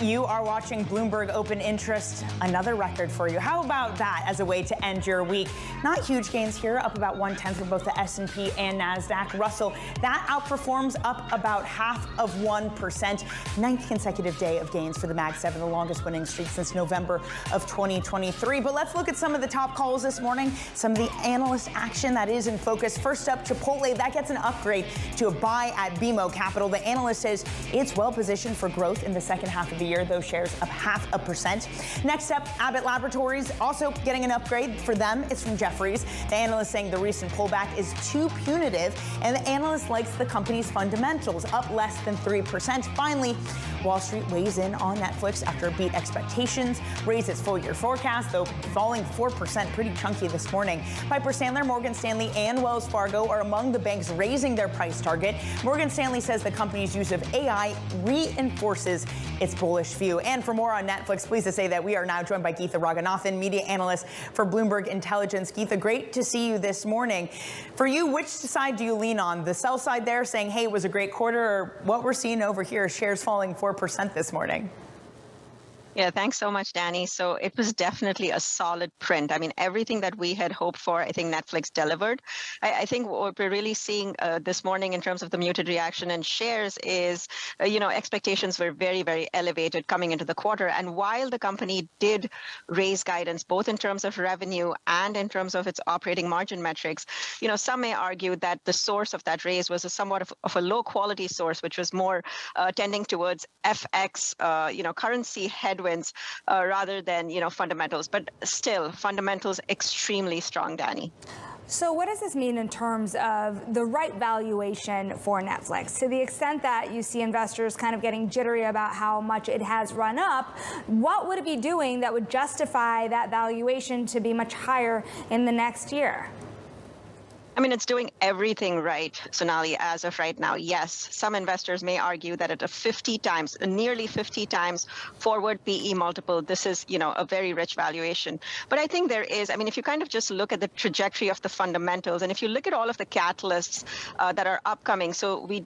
You are watching Bloomberg Open Interest, another record for you. How about that as a way to end your week? Not huge gains here, up about 1/10 for both the S&P and NASDAQ. Russell, that outperforms up about 0.5%. Ninth consecutive day of gains for the Mag 7, the longest winning streak since November of 2023. But let's look at some of the top calls this morning, some of the analyst action that is in focus. First up, Chipotle, that gets an upgrade to a buy at BMO Capital. The analyst says it's well positioned for growth in the second half of the year, those shares up 0.5%. Next up, Abbott Laboratories, also getting an upgrade for them. It's from Jefferies. The analyst saying the recent pullback is too punitive, and the analyst likes the company's fundamentals, up less than 3%. Finally, Wall Street weighs in on Netflix after it beat expectations, raised its full-year forecast, though falling 4%, pretty chunky this morning. Piper Sandler, Morgan Stanley, and Wells Fargo are among the banks raising their price target. Morgan Stanley says the company's use of AI reinforces its bullish view. And for more on Netflix, pleased to say that we are now joined by Geetha Raghunathan, media analyst for Bloomberg Intelligence. Geetha, great to see you this morning. For you, which side do you lean on? The sell side there saying, hey, it was a great quarter, or what we're seeing over here, shares falling 4% this morning? Yeah, thanks so much, Danny. So it was definitely a solid print. I mean, everything that we had hoped for, I think Netflix delivered. I think what we're really seeing this morning in terms of the muted reaction in shares is, expectations were very, very elevated coming into the quarter. And while the company did raise guidance, both in terms of revenue and in terms of its operating margin metrics, some may argue that the source of that raise was somewhat of a low quality source, which was more tending towards FX, currency headwinds rather than, fundamentals. But still, fundamentals extremely strong, Danny. So what does this mean in terms of the right valuation for Netflix? To the extent that you see investors kind of getting jittery about how much it has run up, what would it be doing that would justify that valuation to be much higher in the next year? I mean, it's doing everything right, Sonali, as of right now. Yes, some investors may argue that at nearly 50 times forward PE multiple, this is, a very rich valuation. But I think there is, if you kind of just look at the trajectory of the fundamentals, and if you look at all of the catalysts that are upcoming, so we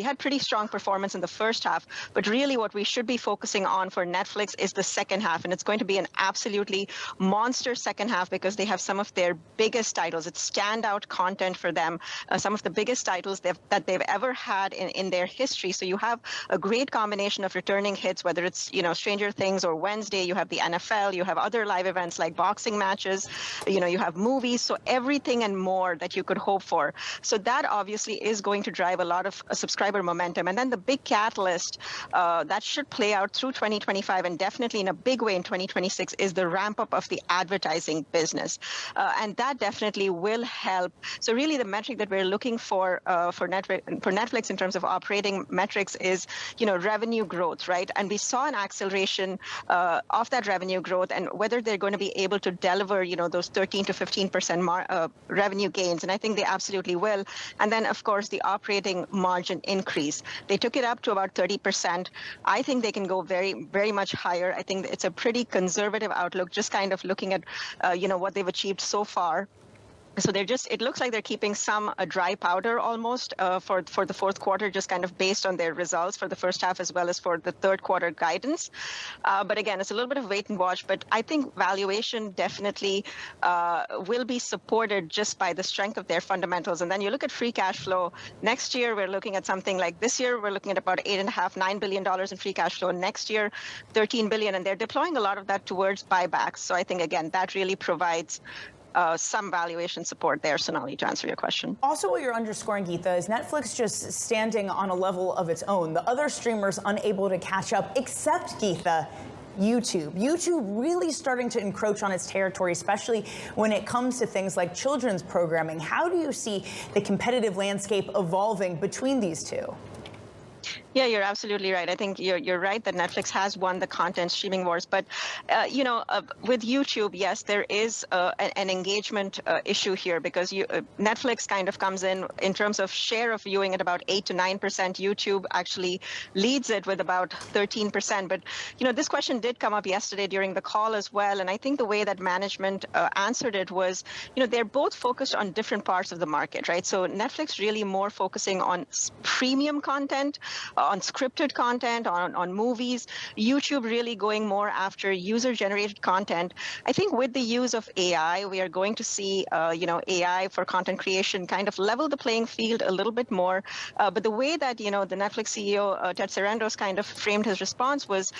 had pretty strong performance in the first half, but really what we should be focusing on for Netflix is the second half, and it's going to be an absolutely monster second half because they have some of their biggest titles. It's standout content for them, some of the biggest titles that they've ever had in their history. So you have a great combination of returning hits, whether it's Stranger Things or Wednesday. You have the NFL. You have other live events like boxing matches. You have movies. So everything and more that you could hope for. So that obviously is going to drive a lot of subscriber momentum. And then the big catalyst that should play out through 2025 and definitely in a big way in 2026 is the ramp up of the advertising business, and that definitely will help. So really the metric that we're looking for Netflix in terms of operating metrics is, revenue growth, right? And we saw an acceleration of that revenue growth, and whether they're going to be able to deliver, those 13 to 15% revenue gains. And I think they absolutely will. And then, of course, the operating margin increase. They took it up to about 30%. I think they can go very, very much higher. I think it's a pretty conservative outlook, just kind of looking at, what they've achieved so far. So it looks like they're keeping some dry powder almost for the fourth quarter, just kind of based on their results for the first half as well as for the third quarter guidance. But again, it's a little bit of wait and watch. But I think valuation definitely will be supported just by the strength of their fundamentals. And then you look at free cash flow. Next year, we're looking at something like this year, we're looking at about $8.5–9 billion in free cash flow. Next year, $13 billion. And they're deploying a lot of that towards buybacks. So I think, again, that really provides some valuation support there, Sonali, to answer your question. Also, what you're underscoring, Geetha, is Netflix just standing on a level of its own. The other streamers unable to catch up, except, Geetha, YouTube. YouTube really starting to encroach on its territory, especially when it comes to things like children's programming. How do you see the competitive landscape evolving between these two? Yeah, you're absolutely right. I think you're right that Netflix has won the content streaming wars. But, with YouTube, yes, there is an engagement issue here because Netflix kind of comes in terms of share of viewing at about 8 to 9%. YouTube actually leads it with about 13%. But, this question did come up yesterday during the call as well. And I think the way that management answered it was, they're both focused on different parts of the market, right? So Netflix really more focusing on premium content on scripted content, on movies, YouTube really going more after user-generated content. I think with the use of AI, we are going to see, AI for content creation kind of level the playing field a little bit more. But the way that, the Netflix CEO, Ted Sarandos, kind of framed his response was,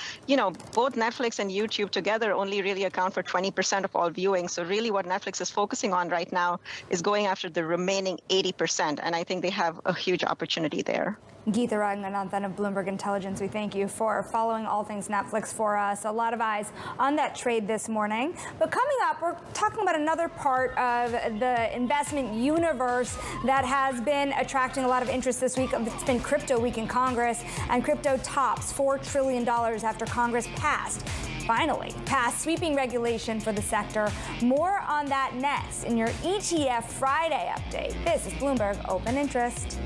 both Netflix and YouTube together only really account for 20% of all viewing. So really what Netflix is focusing on right now is going after the remaining 80%. And I think they have a huge opportunity there. Geetha Raghunathan of Bloomberg Intelligence, we thank you for following all things Netflix for us. A lot of eyes on that trade this morning. But coming up, we're talking about another part of the investment universe that has been attracting a lot of interest this week. It's been Crypto Week in Congress, and crypto tops $4 trillion after Congress finally passed sweeping regulation for the sector. More on that next in your ETF Friday update. This is Bloomberg Open Interest.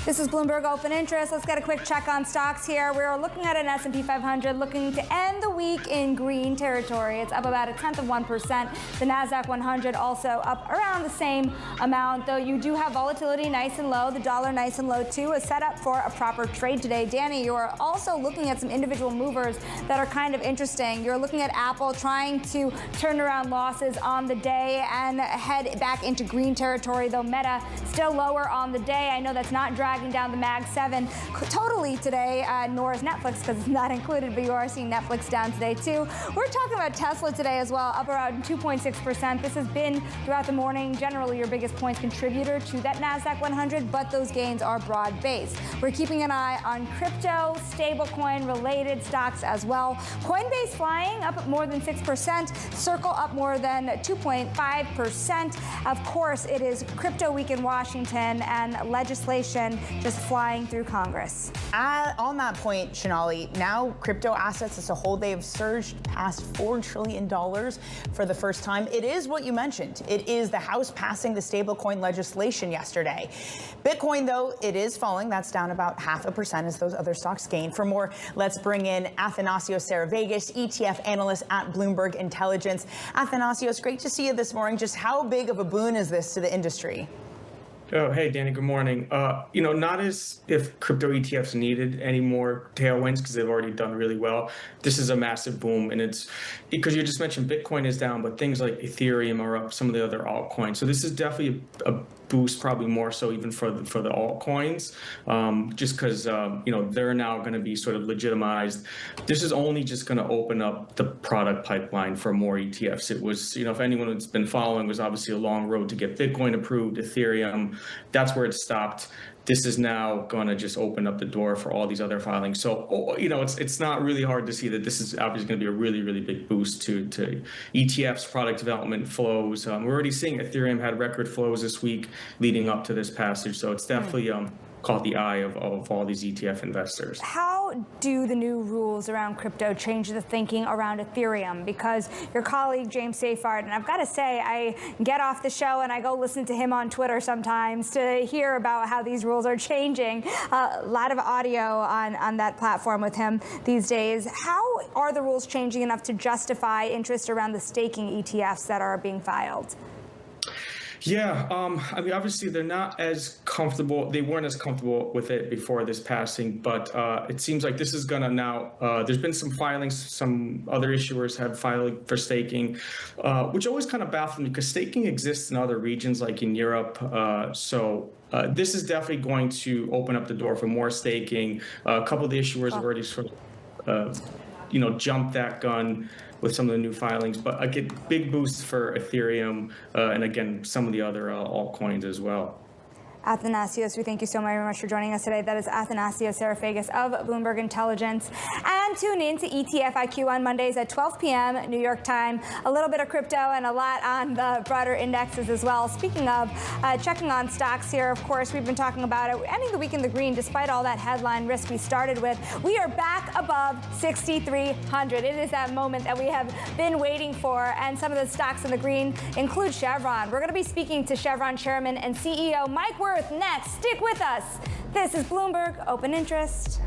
This is Bloomberg Open Interest. Let's get a quick check on stocks here. We're looking at an S&P 500 looking to end the week in green territory. It's up about 0.1%. The NASDAQ 100 also up around the same amount, though you do have volatility nice and low. The dollar nice and low, too, is set up for a proper trade today. Danny, you are also looking at some individual movers that are kind of interesting. You're looking at Apple trying to turn around losses on the day and head back into green territory, though Meta still lower on the day. I know that's not dragging down the Mag 7 totally today, nor is Netflix because it's not included, but you are seeing Netflix down today too. We're talking about Tesla today as well, up around 2.6%. This has been throughout the morning generally your biggest points contributor to that NASDAQ 100, but those gains are broad-based. We're keeping an eye on crypto, stablecoin related stocks as well. Coinbase flying up more than 6%, Circle up more than 2.5%. Of course, it is Crypto Week in Washington and legislation just flying through Congress. On that point, Shonali, now crypto assets as a whole, they have surged past $4 trillion for the first time. It is what you mentioned. It is the House passing the stablecoin legislation yesterday. Bitcoin, though, it is falling. That's down about 0.5% as those other stocks gain. For more, let's bring in Athanasios Saravegas, ETF analyst at Bloomberg Intelligence. Athanasios, great to see you this morning. Just how big of a boon is this to the industry? Oh, hey, Danny, good morning. Not as if crypto ETFs needed any more tailwinds because they've already done really well. This is a massive boom, and it's because you just mentioned Bitcoin is down, but things like Ethereum are up, some of the other altcoins. So this is definitely a boost, probably more so even for the altcoins, just because they're now going to be sort of legitimized. This is only just going to open up the product pipeline for more ETFs. It was, if anyone has been following, it was obviously a long road to get Bitcoin approved, Ethereum. That's where it stopped. This is now going to just open up the door for all these other filings. So, it's not really hard to see that this is obviously going to be a really, really big boost to ETFs, product development flows. We're already seeing Ethereum had record flows this week leading up to this passage. So it's definitely caught the eye of all these ETF investors. How do the new rules around crypto change the thinking around Ethereum? Because your colleague, James Seyfarth, and I've got to say, I get off the show and I go listen to him on Twitter sometimes to hear about how these rules are changing. A lot of audio on that platform with him these days. How are the rules changing enough to justify interest around the staking ETFs that are being filed? Yeah, obviously they're not as comfortable. They weren't as comfortable with it before this passing, but it seems like this is going to now, there's been some filings, some other issuers have filed for staking, which always kind of baffled me because staking exists in other regions like in Europe. So this is definitely going to open up the door for more staking. A couple of the issuers have already sort of, jumped that gun with some of the new filings, but again, big boosts for Ethereum and again, some of the other altcoins as well. Athanasios, we thank you so very much for joining us today. That is Athanasios Serafagis of Bloomberg Intelligence. And tune in to ETF IQ on Mondays at 12 p.m. New York time. A little bit of crypto and a lot on the broader indexes as well. Speaking of checking on stocks here, of course, we've been talking about it. Ending the week in the green, despite all that headline risk we started with. We are back above 6,300. It is that moment that we have been waiting for. And some of the stocks in the green include Chevron. We're going to be speaking to Chevron Chairman and CEO Mike Wirth next. Stick with us. This is Bloomberg Open Interest.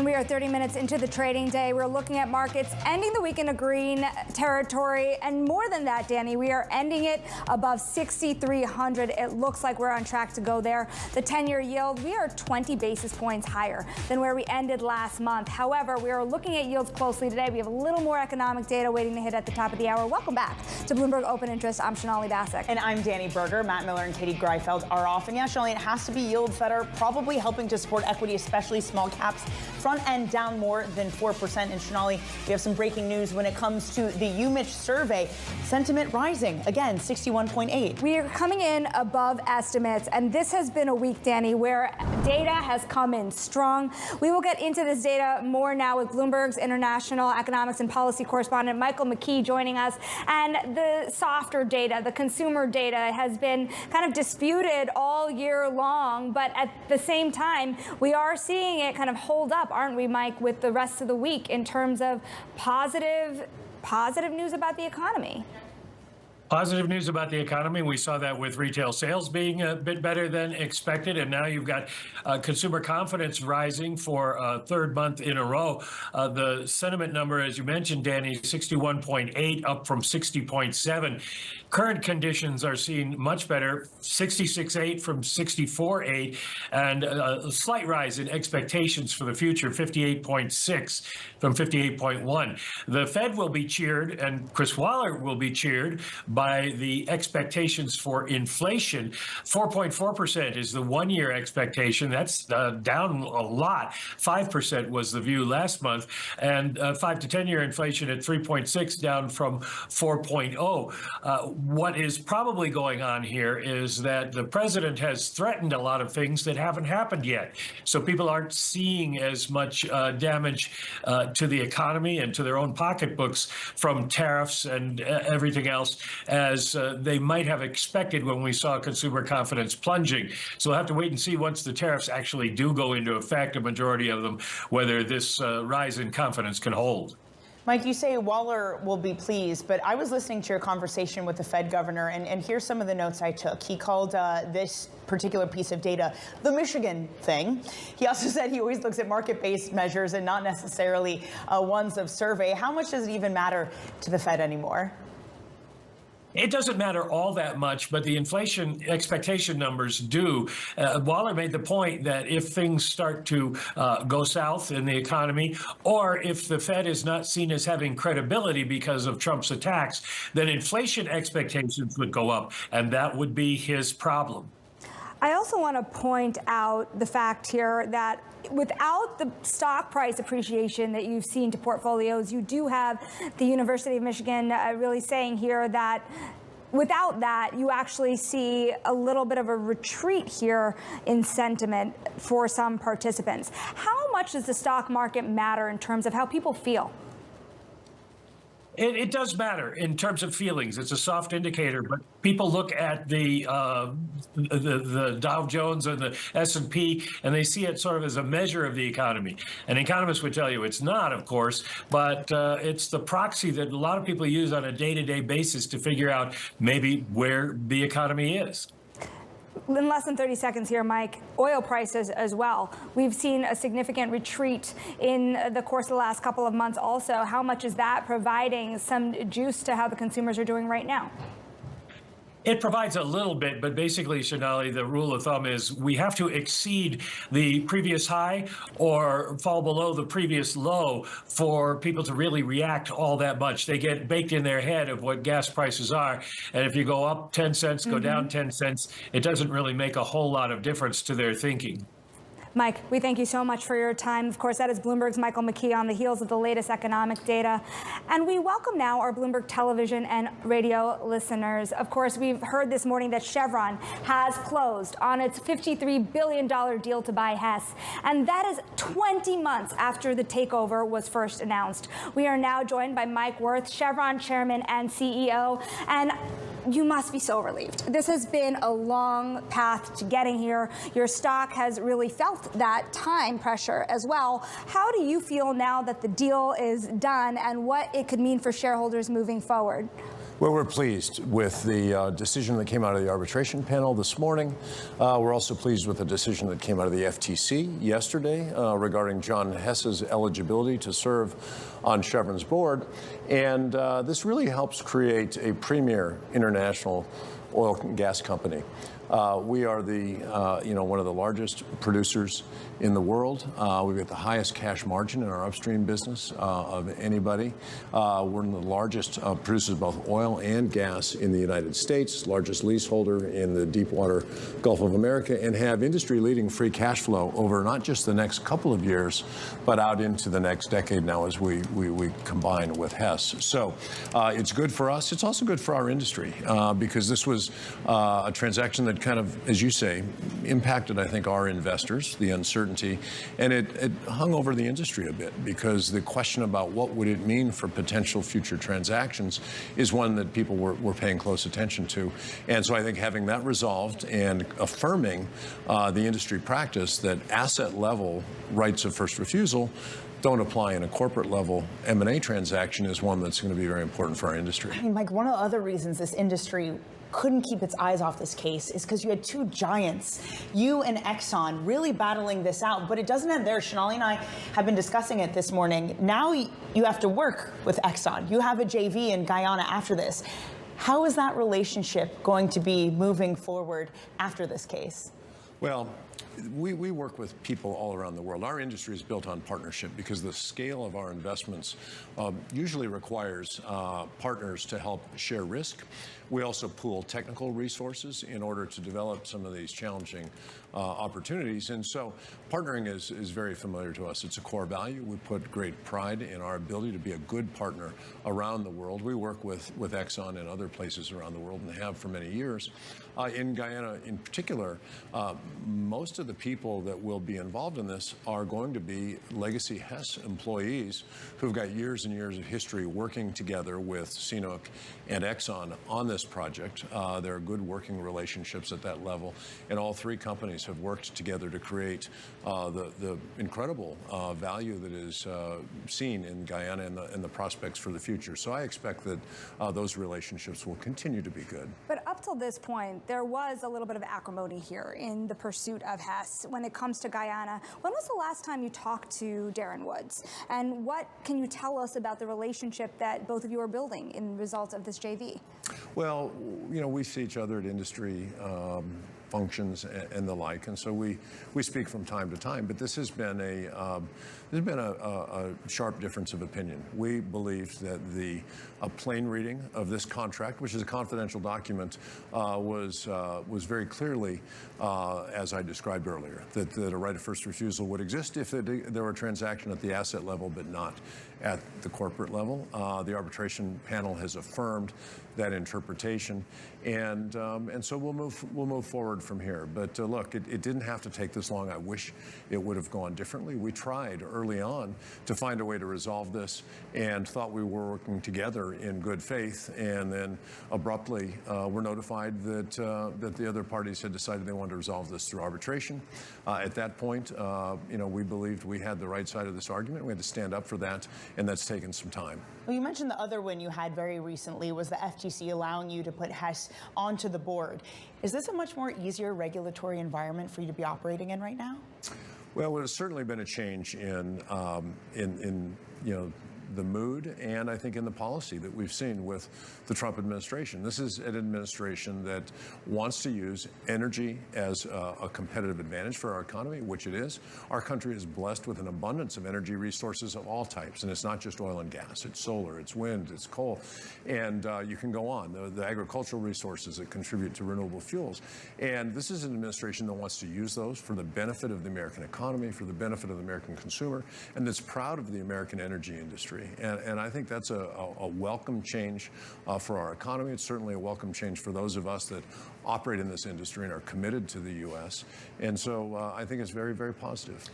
And we are 30 minutes into the trading day. We're looking at markets ending the week in a green territory. And more than that, Danny, we are ending it above 6,300. It looks like we're on track to go there. The 10-year yield, we are 20 basis points higher than where we ended last month. However, we are looking at yields closely today. We have a little more economic data waiting to hit at the top of the hour. Welcome back to Bloomberg Open Interest. I'm Sonali Basak. And I'm Danny Berger. Matt Miller and Katie Greifeld are off. And yeah, Sonali, it has to be yields that are probably helping to support equity, especially small caps. Front end down more than 4%. And Sonali, we have some breaking news when it comes to the UMich survey. Sentiment rising again, 61.8. We are coming in above estimates, and this has been a week, Danny, where data has come in strong. We will get into this data more now with Bloomberg's international economics and policy correspondent Michael McKee joining us. And the softer data, the consumer data, has been kind of disputed all year long, but at the same time, we are seeing it kind of hold up, aren't we, Mike, with the rest of the week in terms of positive news about the economy? Positive news about the economy. We saw that with retail sales being a bit better than expected. And now you've got consumer confidence rising for a third month in a row. The sentiment number, as you mentioned, Danny, 61.8, up from 60.7. Current conditions are seen much better, 66.8 from 64.8, and a slight rise in expectations for the future, 58.6 from 58.1. The Fed will be cheered, and Chris Waller will be cheered by the expectations for inflation. 4.4% is the one-year expectation. That's down a lot. 5% was the view last month, and 5 to 10-year inflation at 3.6, down from 4.0. What is probably going on here is that the president has threatened a lot of things that haven't happened yet. So people aren't seeing as much damage to the economy and to their own pocketbooks from tariffs and everything else as they might have expected when we saw consumer confidence plunging. So we'll have to wait and see once the tariffs actually do go into effect, a majority of them, whether this rise in confidence can hold. Mike, you say Waller will be pleased, but I was listening to your conversation with the Fed governor, and here's some of the notes I took. He called this particular piece of data the Michigan thing. He also said he always looks at market-based measures and not necessarily ones of survey. How much does it even matter to the Fed anymore? It doesn't matter all that much, but the inflation expectation numbers do. Waller made the point that if things start to go south in the economy, or if the Fed is not seen as having credibility because of Trump's attacks, then inflation expectations would go up, and that would be his problem. I also want to point out the fact here that without the stock price appreciation that you've seen to portfolios, you do have the University of Michigan really saying here that without that, you actually see a little bit of a retreat here in sentiment for some participants. How much does the stock market matter in terms of how people feel? It does matter in terms of feelings. It's a soft indicator, but people look at the Dow Jones and the S&P, and they see it sort of as a measure of the economy. And economists would tell you it's not, of course, but it's the proxy that a lot of people use on a day-to-day basis to figure out maybe where the economy is. In less than 30 seconds here, Mike, oil prices as well. We've seen a significant retreat in the course of the last couple of months also. How much is that providing some juice to how the consumers are doing right now? It provides a little bit, but basically, Sonali, the rule of thumb is we have to exceed the previous high or fall below the previous low for people to really react all that much. They get baked in their head of what gas prices are. And if you go up 10 cents, go down 10 cents, it doesn't really make a whole lot of difference to their thinking. Mike, we thank you so much for your time. Of course, that is Bloomberg's Michael McKee on the heels of the latest economic data. And we welcome now our Bloomberg television and radio listeners. Of course, we've heard this morning that Chevron has closed on its $53 billion deal to buy Hess. And that is 20 months after the takeover was first announced. We are now joined by Mike Wirth, Chevron chairman and CEO. And you must be so relieved. This has been a long path to getting here. Your stock has really felt that time pressure as well. How do you feel now that the deal is done and what it could mean for shareholders moving forward? Well, we're pleased with the decision that came out of the arbitration panel this morning. We're also pleased with the decision that came out of the FTC yesterday regarding John Hess's eligibility to serve on Chevron's board. And this really helps create a premier international oil and gas company. We are one of the largest producers in the world. We've got the highest cash margin in our upstream business of anybody. We're one of the largest producers of both oil and gas in the United States, largest leaseholder in the deepwater Gulf of America, and have industry-leading free cash flow over not just the next couple of years, but out into the next decade now as we combine with Hess. So it's good for us. It's also good for our industry because this was a transaction that kind of, as you say, impacted, I think, our investors, the uncertainty, and it hung over the industry a bit because the question about what would it mean for potential future transactions is one that people were paying close attention to. And so I think having that resolved and affirming the industry practice that asset level rights of first refusal don't apply in a corporate level M&A transaction is one that's going to be very important for our industry. I mean, Mike, one of the other reasons this industry couldn't keep its eyes off this case is because you had two giants, you and Exxon, really battling this out. But it doesn't end there. Sonali and I have been discussing it this morning. Now you have to work with Exxon. You have a JV in Guyana after this. How is that relationship going to be moving forward after this case? Well, we work with people all around the world. Our industry is built on partnership because the scale of our investments usually requires partners to help share risk. We also pool technical resources in order to develop some of these challenging opportunities. And so partnering is very familiar to us. It's a core value. We put great pride in our ability to be a good partner around the world. We work with Exxon and other places around the world and have for many years. In Guyana in particular, most of the people that will be involved in this are going to be legacy Hess employees who've got years and years of history working together with CNOOC and Exxon on this project. There are good working relationships at that level, and all three companies have worked together to create the incredible value that is seen in Guyana and the prospects for the future. So I expect that those relationships will continue to be good. But up till this point, there was a little bit of acrimony here in the pursuit of Hess when it comes to Guyana. When was the last time you talked to Darren Woods? And what can you tell us about the relationship that both of you are building in result of this JV? Well, we see each other at industry functions and the like, and so we speak from time to time. But this has been a sharp difference of opinion. We believe that a plain reading of this contract, which is a confidential document, was very clearly, as I described earlier, that a right of first refusal would exist if there were a transaction at the asset level, but not at the corporate level. The arbitration panel has affirmed that interpretation, and so we'll move forward from here. But look, it didn't have to take this long. I wish it would have gone differently. We tried early on to find a way to resolve this and thought we were working together in good faith, and then abruptly we're notified that the other parties had decided they wanted to resolve this through arbitration. At that point, we believed we had the right side of this argument. We had to stand up for that, and that's taken some time. Well, you mentioned the other win you had very recently was the FTC allowing you to put Hess onto the board. Is this a much more easier regulatory environment for you to be operating in right now? Well, it has certainly been a change in the mood and I think in the policy that we've seen with the Trump administration. This is an administration that wants to use energy as a competitive advantage for our economy, which it is. Our country is blessed with an abundance of energy resources of all types, and it's not just oil and gas. It's solar, it's wind, it's coal, and you can go on. The agricultural resources that contribute to renewable fuels. And this is an administration that wants to use those for the benefit of the American economy, for the benefit of the American consumer, and that's proud of the American energy industry. And I think that's a welcome change for our economy. It's certainly a welcome change for those of us that operate in this industry and are committed to the U.S. And so I think it's very, very positive.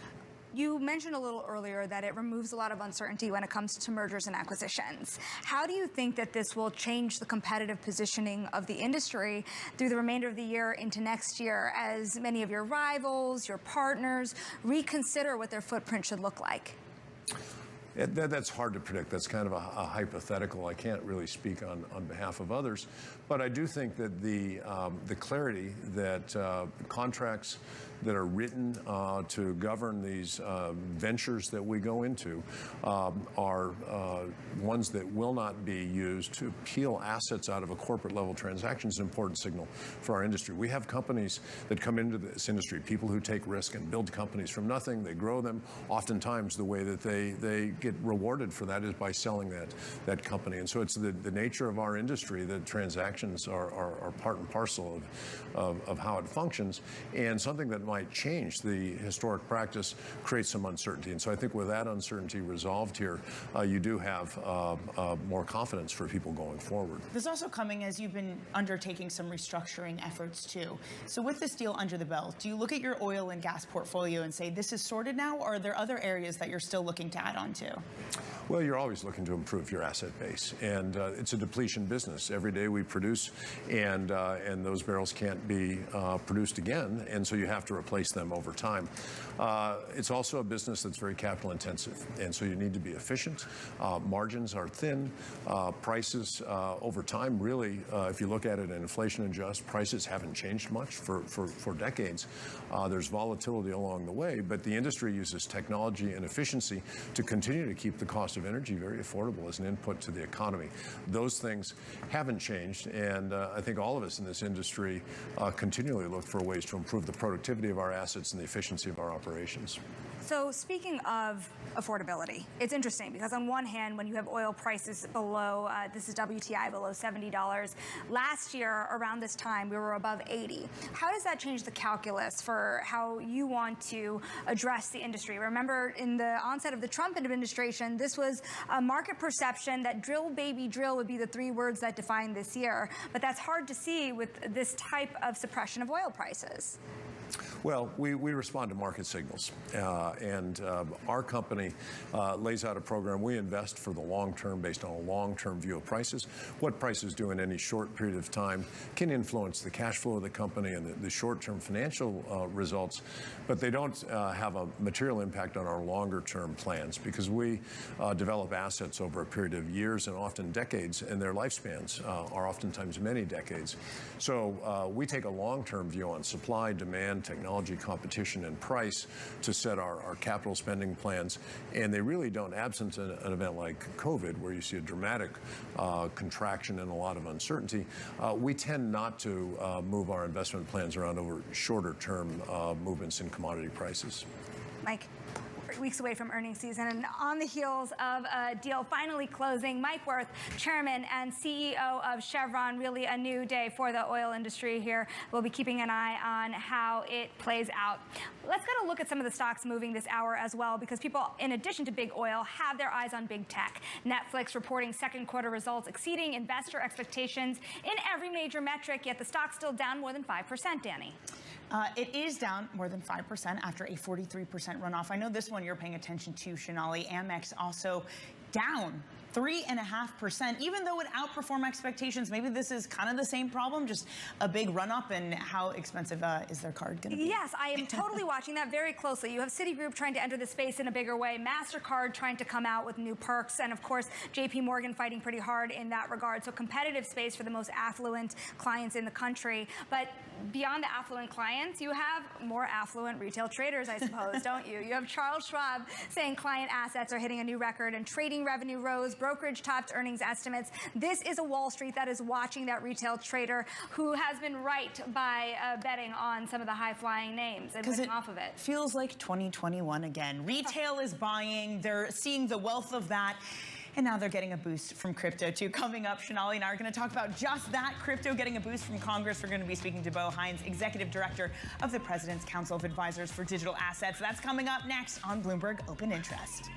You mentioned a little earlier that it removes a lot of uncertainty when it comes to mergers and acquisitions. How do you think that this will change the competitive positioning of the industry through the remainder of the year into next year as many of your rivals, your partners, reconsider what their footprint should look like? That's hard to predict. That's kind of a hypothetical. I can't really speak on behalf of others. But I do think that the clarity that contracts that are written to govern these ventures that we go into are ones that will not be used to peel assets out of a corporate level transaction is an important signal for our industry. We have companies that come into this industry, people who take risk and build companies from nothing. They grow them. Oftentimes the way that they get rewarded for that is by selling that company. And so it's the nature of our industry that transactions are part and parcel of how it functions, and something that might change the historic practice creates some uncertainty. And so I think with that uncertainty resolved here, you do have more confidence for people going forward. This is also coming as you've been undertaking some restructuring efforts too. So with this deal under the belt, do you look at your oil and gas portfolio and say this is sorted now, or are there other areas that you're still looking to add on to? Well, you're always looking to improve your asset base, and it's a depletion business. Every day we produce, and those barrels can't be produced again, and so you have to replace them over time. It's also a business that's very capital intensive, and so you need to be efficient. Margins are thin. Prices over time, really, if you look at it in inflation adjust, prices haven't changed much for decades. There's volatility along the way, but the industry uses technology and efficiency to continue to keep the cost of energy very affordable as an input to the economy. Those things haven't changed, and I think all of us in this industry continually look for ways to improve the productivity of our assets and the efficiency of our operations. So speaking of affordability, it's interesting because on one hand, when you have oil prices below, this is WTI, below $70, last year around this time we were above 80. How does that change the calculus for how you want to address the industry? Remember, in the onset of the Trump administration, this was a market perception that drill, baby, drill would be the three words that define this year. But that's hard to see with this type of suppression of oil prices. Well, we respond to market signals, and our company lays out a program. We invest for the long term based on a long-term view of prices. What prices do in any short period of time can influence the cash flow of the company and the short-term financial results, but they don't have a material impact on our longer-term plans because we develop assets over a period of years and often decades, and their lifespans are oftentimes many decades. So we take a long-term view on supply, demand, technology, competition, and price to set our capital spending plans, and they really don't, absent an event like COVID where you see a dramatic contraction and a lot of uncertainty, we tend not to move our investment plans around over shorter term movements in commodity prices. Mike? Weeks away from earnings season, and on the heels of a deal finally closing, Mike Wirth, Chairman and CEO of Chevron, really a new day for the oil industry here. We'll be keeping an eye on how it plays out. Let's get a look at some of the stocks moving this hour as well, because people, in addition to big oil, have their eyes on big tech. Netflix reporting second quarter results exceeding investor expectations in every major metric, yet the stock's still down more than 5%, Danny. It is down more than 5% after a 43% runoff. I know this one you're paying attention to, Shonali. Amex also down 3.5%, even though it outperformed expectations. Maybe this is kind of the same problem, just a big run up. And how expensive is their card going to be? Yes, I am totally watching that very closely. You have Citigroup trying to enter the space in a bigger way, MasterCard trying to come out with new perks, and of course, JP Morgan fighting pretty hard in that regard. So competitive space for the most affluent clients in the country. But beyond the affluent clients, you have more affluent retail traders, I suppose, don't you? You have Charles Schwab saying client assets are hitting a new record and trading revenue rose, brokerage topped earnings estimates. This is a Wall Street that is watching that retail trader who has been right by betting on some of the high-flying names and winning off of it. Feels like 2021 again. Retail is buying. They're seeing the wealth of that. And now they're getting a boost from crypto, too. Coming up, Shonali and I are going to talk about just that, crypto getting a boost from Congress. We're going to be speaking to Bo Hines, Executive Director of the President's Council of Advisors for Digital Assets. That's coming up next on Bloomberg Open Interest.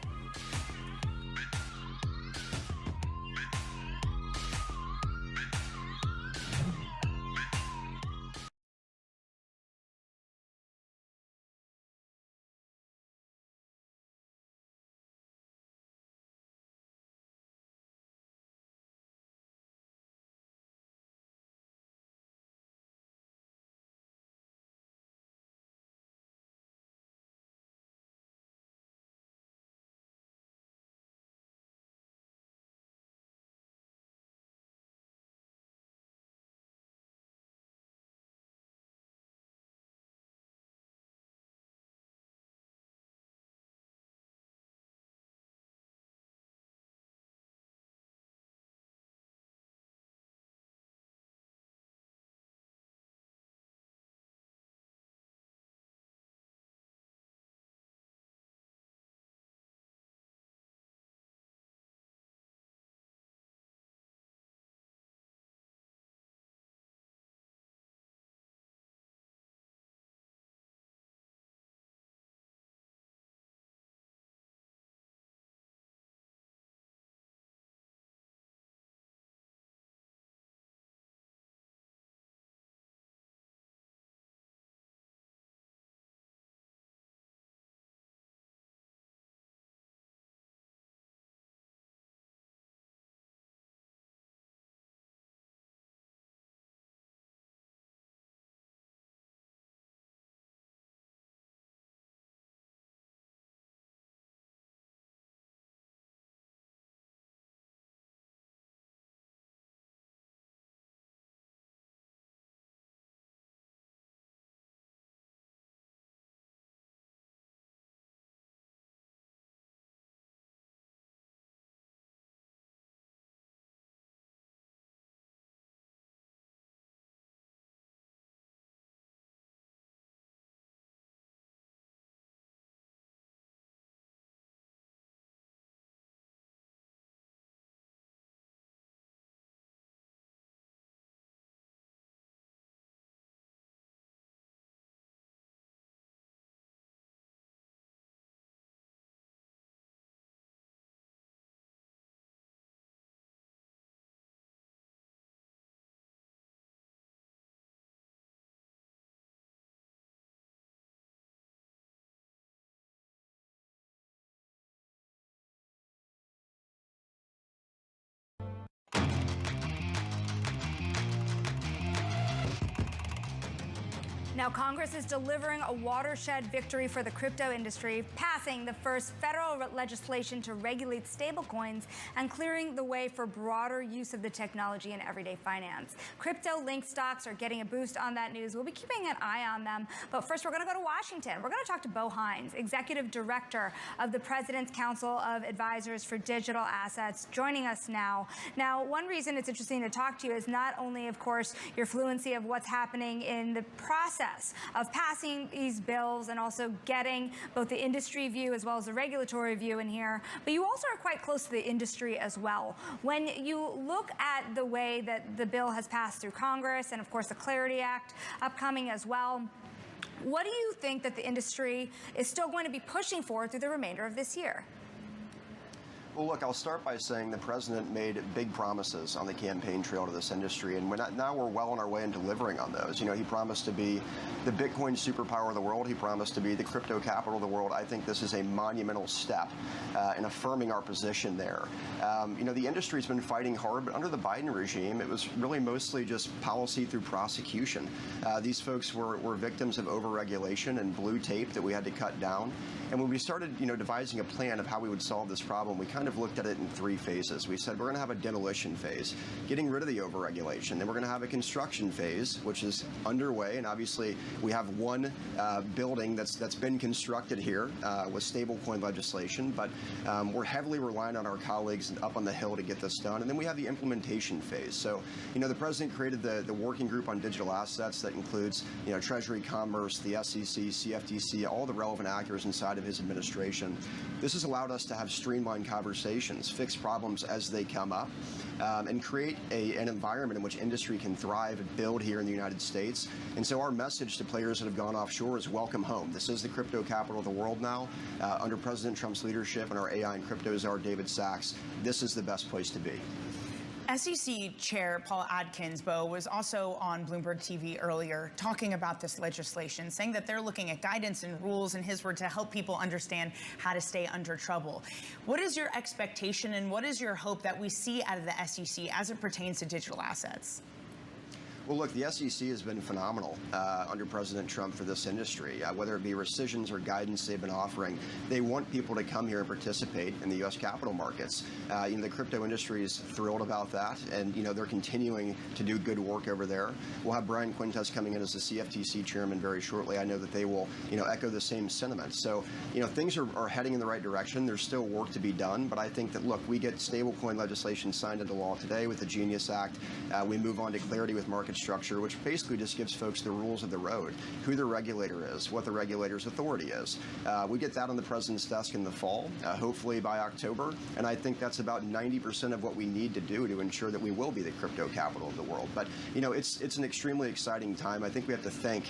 Now, Congress is delivering a watershed victory for the crypto industry, passing the first federal legislation to regulate stablecoins and clearing the way for broader use of the technology in everyday finance. Crypto-linked stocks are getting a boost on that news. We'll be keeping an eye on them. But first, we're going to go to Washington. We're going to talk to Bo Hines, Executive Director of the President's Council of Advisors for Digital Assets, joining us now. Now, one reason it's interesting to talk to you is not only, of course, your fluency of what's happening in the process of passing these bills and also getting both the industry view as well as the regulatory view in here, but you also are quite close to the industry as well. When you look at the way that the bill has passed through Congress and, of course, the Clarity Act upcoming as well, what do you think that the industry is still going to be pushing for through the remainder of this year? Well, look, I'll start by saying the president made big promises on the campaign trail to this industry, and now we're well on our way in delivering on those. You know, he promised to be the Bitcoin superpower of the world. He promised to be the crypto capital of the world. I think this is a monumental step in affirming our position there. You know, the industry's been fighting hard, but under the Biden regime, it was really mostly just policy through prosecution. These folks were victims of overregulation and blue tape that we had to cut down. And when we started, you know, devising a plan of how we would solve this problem, we kind of looked at it in 3 phases. We said we're going to have a demolition phase, getting rid of the overregulation. Then we're going to have a construction phase, which is underway. And obviously, we have one building that's been constructed here with stablecoin legislation. But we're heavily reliant on our colleagues up on the Hill to get this done. And then we have the implementation phase. So, you know, the president created the working group on digital assets that includes, you know, Treasury, Commerce, the SEC, CFTC, all the relevant actors inside of his administration. This has allowed us to have streamlined conversations, fix problems as they come up, and create an environment in which industry can thrive and build here in the United States. And so our message to players that have gone offshore is welcome home. This is the crypto capital of the world now. Under President Trump's leadership and our AI and crypto czar, David Sachs, this is the best place to be. SEC Chair Paul Adkins, Bo, was also on Bloomberg TV earlier talking about this legislation, saying that they're looking at guidance and rules, in his word, to help people understand how to stay under trouble. What is your expectation and what is your hope that we see out of the SEC as it pertains to digital assets? Well, look, the SEC has been phenomenal under President Trump for this industry, whether it be rescissions or guidance they've been offering. They want people to come here and participate in the U.S. capital markets. You know, the crypto industry is thrilled about that, and, you know, they're continuing to do good work over there. We'll have Brian Quintes coming in as the CFTC chairman very shortly. I know that they will, you know, echo the same sentiments. So, you know, things are heading in the right direction. There's still work to be done, but I think that, look, we get stablecoin legislation signed into law today with the Genius Act. We move on to clarity with market structure, which basically just gives folks the rules of the road, who the regulator is, what the regulator's authority is. We get that on the president's desk in the fall, hopefully by October, and I think that's about 90% of what we need to do to ensure that we will be the crypto capital of the world. But, you know, it's an extremely exciting time. I think we have to thank,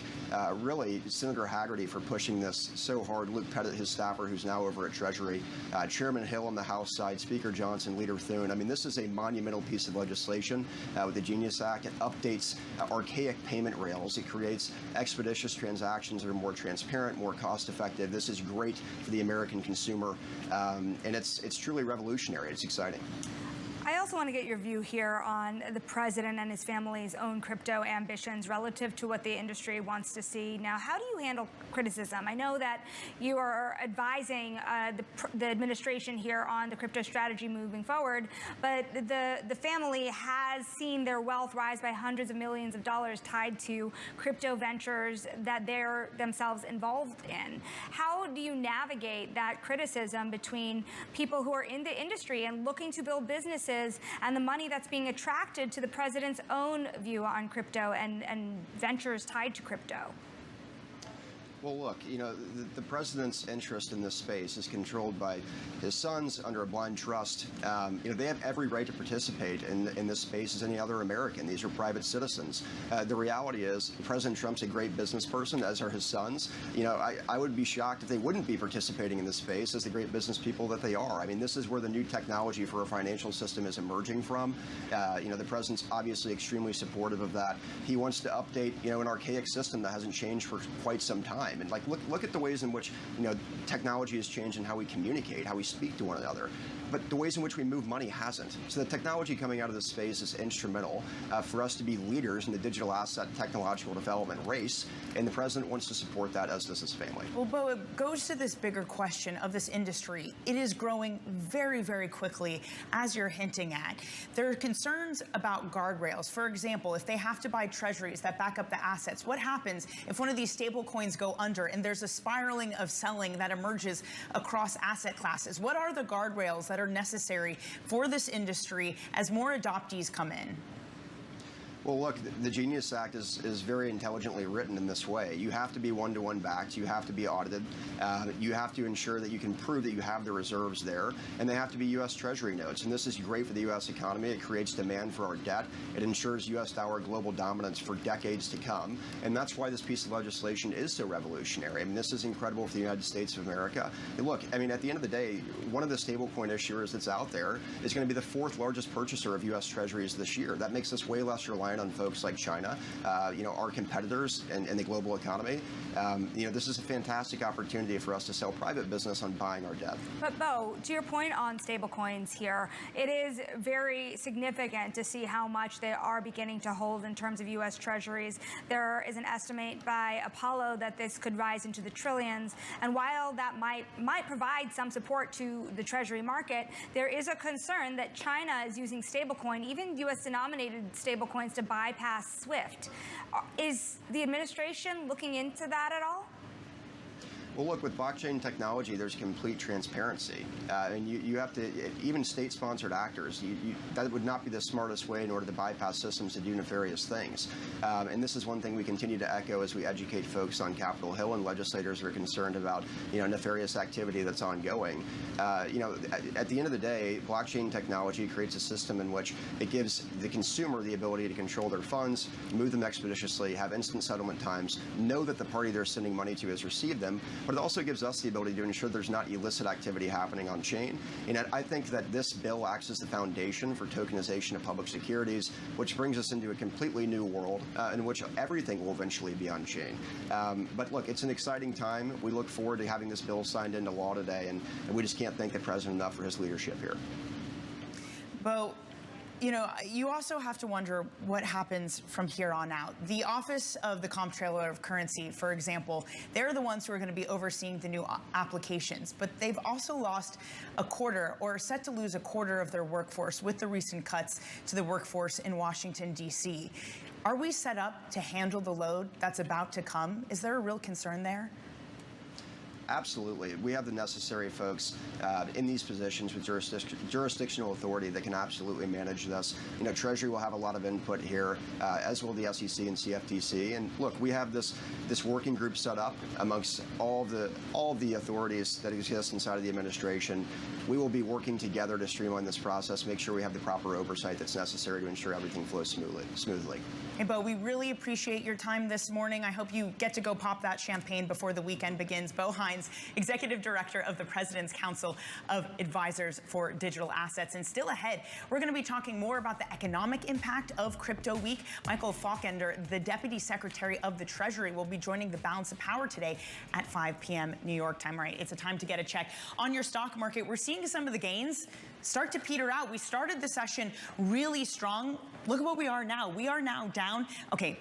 really, Senator Haggerty for pushing this so hard, Luke Pettit, his staffer, who's now over at Treasury, Chairman Hill on the House side, Speaker Johnson, Leader Thune. I mean, this is a monumental piece of legislation with the Genius Act. It updates archaic payment rails. It creates expeditious transactions that are more transparent, more cost-effective. This is great for the American consumer, and it's truly revolutionary. It's exciting. I also want to get your view here on the president and his family's own crypto ambitions relative to what the industry wants to see. Now, how do you handle criticism? I know that you are advising the administration here on the crypto strategy moving forward, but the family has seen their wealth rise by hundreds of millions of dollars tied to crypto ventures that they're themselves involved in. How do you navigate that criticism between people who are in the industry and looking to build businesses and the money that's being attracted to the president's own view on crypto and ventures tied to crypto? Well, look, you know, the president's interest in this space is controlled by his sons under a blind trust. You know, they have every right to participate in this space as any other American. These are private citizens. The reality is President Trump's a great business person, as are his sons. You know, I would be shocked if they wouldn't be participating in this space as the great business people that they are. I mean, this is where the new technology for a financial system is emerging from. You know, the president's obviously extremely supportive of that. He wants to update, you know, an archaic system that hasn't changed for quite some time. time. And like, look at the ways in which, technology has changed in how we communicate, how we speak to one another. But the ways in which we move money hasn't. So the technology coming out of this space is instrumental for us to be leaders in the digital asset technological development race, and the president wants to support that, as does his family. Well, Bo, it goes to this bigger question of this industry. It is growing very, very quickly, as you're hinting at. There are concerns about guardrails. For example, if they have to buy treasuries that back up the assets, what happens if one of these stable coins go under and there's a spiraling of selling that emerges across asset classes? What are the guardrails that are necessary for this industry as more adoptees come in? Well, look, the Genius Act is very intelligently written in this way. You have to be one-to-one backed. You have to be audited. You have to ensure that you can prove that you have the reserves there, and they have to be U.S. Treasury notes. And this is great for the U.S. economy. It creates demand for our debt. It ensures U.S. dollar global dominance for decades to come. And that's why this piece of legislation is so revolutionary. I mean, this is incredible for the United States of America. And look, I mean, at the end of the day, one of the stablecoin issuers that's out there is going to be the fourth largest purchaser of U.S. Treasuries this year. That makes us way less reliant on folks like China, our competitors in the global economy. This is a fantastic opportunity for us to sell private business on buying our debt. But Bo, to your point on stablecoins here, it is very significant to see how much they are beginning to hold in terms of U.S. Treasuries. There is an estimate by Apollo that this could rise into the trillions. And while that might provide some support to the Treasury market, there is a concern that China is using stablecoin, even U.S.-denominated stablecoins, to bypass SWIFT. Is the administration looking into that at all? Well, look, with blockchain technology, there's complete transparency. And you have to, even state-sponsored actors, that would not be the smartest way in order to bypass systems to do nefarious things. And this is one thing we continue to echo as we educate folks on Capitol Hill and legislators who are concerned about, nefarious activity that's ongoing. At the end of the day, blockchain technology creates a system in which it gives the consumer the ability to control their funds, move them expeditiously, have instant settlement times, know that the party they're sending money to has received them, but it also gives us the ability to ensure there's not illicit activity happening on chain. And I think that this bill acts as the foundation for tokenization of public securities, which brings us into a completely new world in which everything will eventually be on chain. But look, it's an exciting time. We look forward to having this bill signed into law today, and we just can't thank the president enough for his leadership here. Bo, you also have to wonder what happens from here on out. The Office of the Comptroller of Currency, for example, they're the ones who are going to be overseeing the new applications, but they've also lost a quarter, or set to lose a quarter of their workforce with the recent cuts to the workforce in Washington, D.C. Are we set up to handle the load that's about to come? Is there a real concern there? Absolutely. We have the necessary folks in these positions with jurisdictional authority that can absolutely manage this. Treasury will have a lot of input here, as will the SEC and CFTC. And look, we have this working group set up amongst all of the authorities that exist inside of the administration. We will be working together to streamline this process, make sure we have the proper oversight that's necessary to ensure everything flows smoothly. Hey, Bo, we really appreciate your time this morning. I hope you get to go pop that champagne before the weekend begins. Bo Hines, Executive Director of the President's Council of Advisors for Digital Assets. And still ahead, we're going to be talking more about the economic impact of Crypto Week. Michael Faulkender, the Deputy Secretary of the Treasury, will be joining the Balance of Power today at 5 p.m. New York time. Right, it's a time to get a check on your stock market. We're seeing some of the gains start to peter out. We started the session really strong. Look at what we are now. We are now down,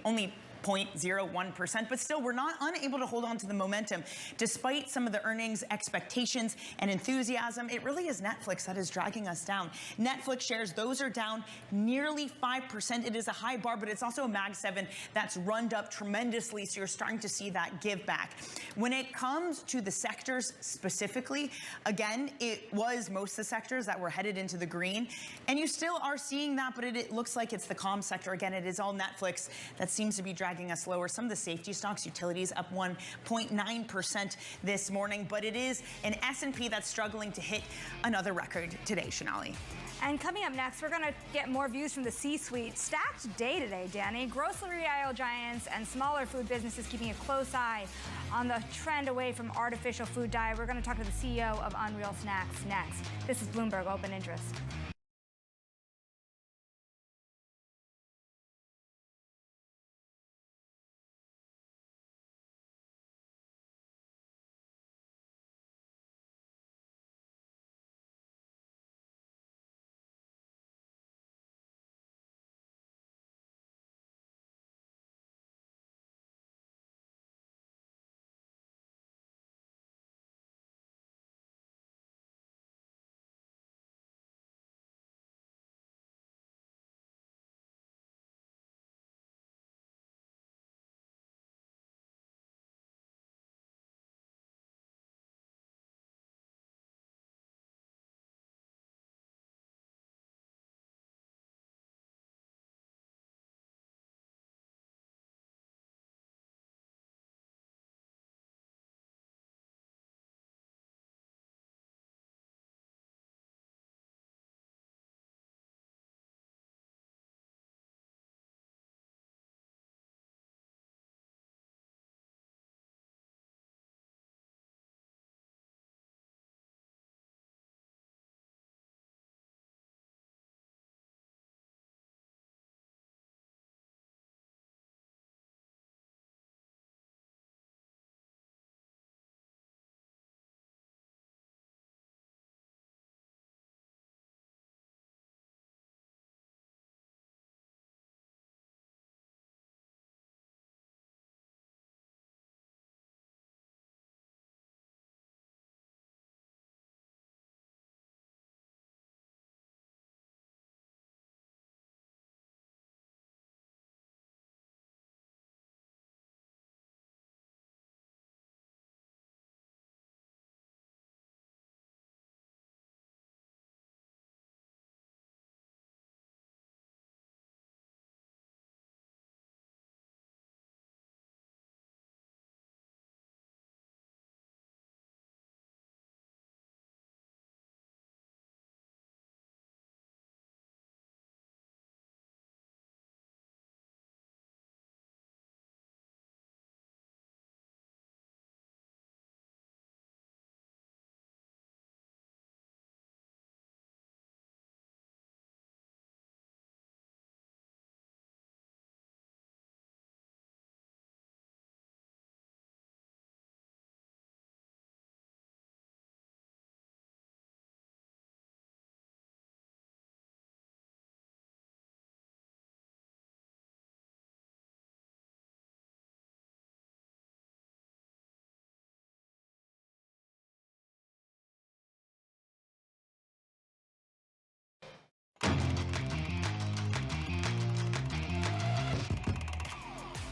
only 0.01%, but still we're not unable to hold on to the momentum despite some of the earnings expectations and enthusiasm. It really is Netflix that is dragging us down. Netflix shares, those are down nearly 5%. It is a high bar, but it's also a Mag 7 that's runned up tremendously, so you're starting to see that give back. When it comes to the sectors specifically, again, it was most of the sectors that were headed into the green, and you still are seeing that, but it looks like it's the comm sector. Again, it is all Netflix that seems to be dragging us lower. Some of the safety stocks, utilities up 1.9% this morning, but it is an S&P that's struggling to hit another record today, Shonali. And coming up next, we're going to get more views from the C-suite. Stacked day today, Danny. Grocery aisle giants and smaller food businesses keeping a close eye on the trend away from artificial food dye. We're going to talk to the CEO of Unreal Snacks next. This is Bloomberg Open Interest.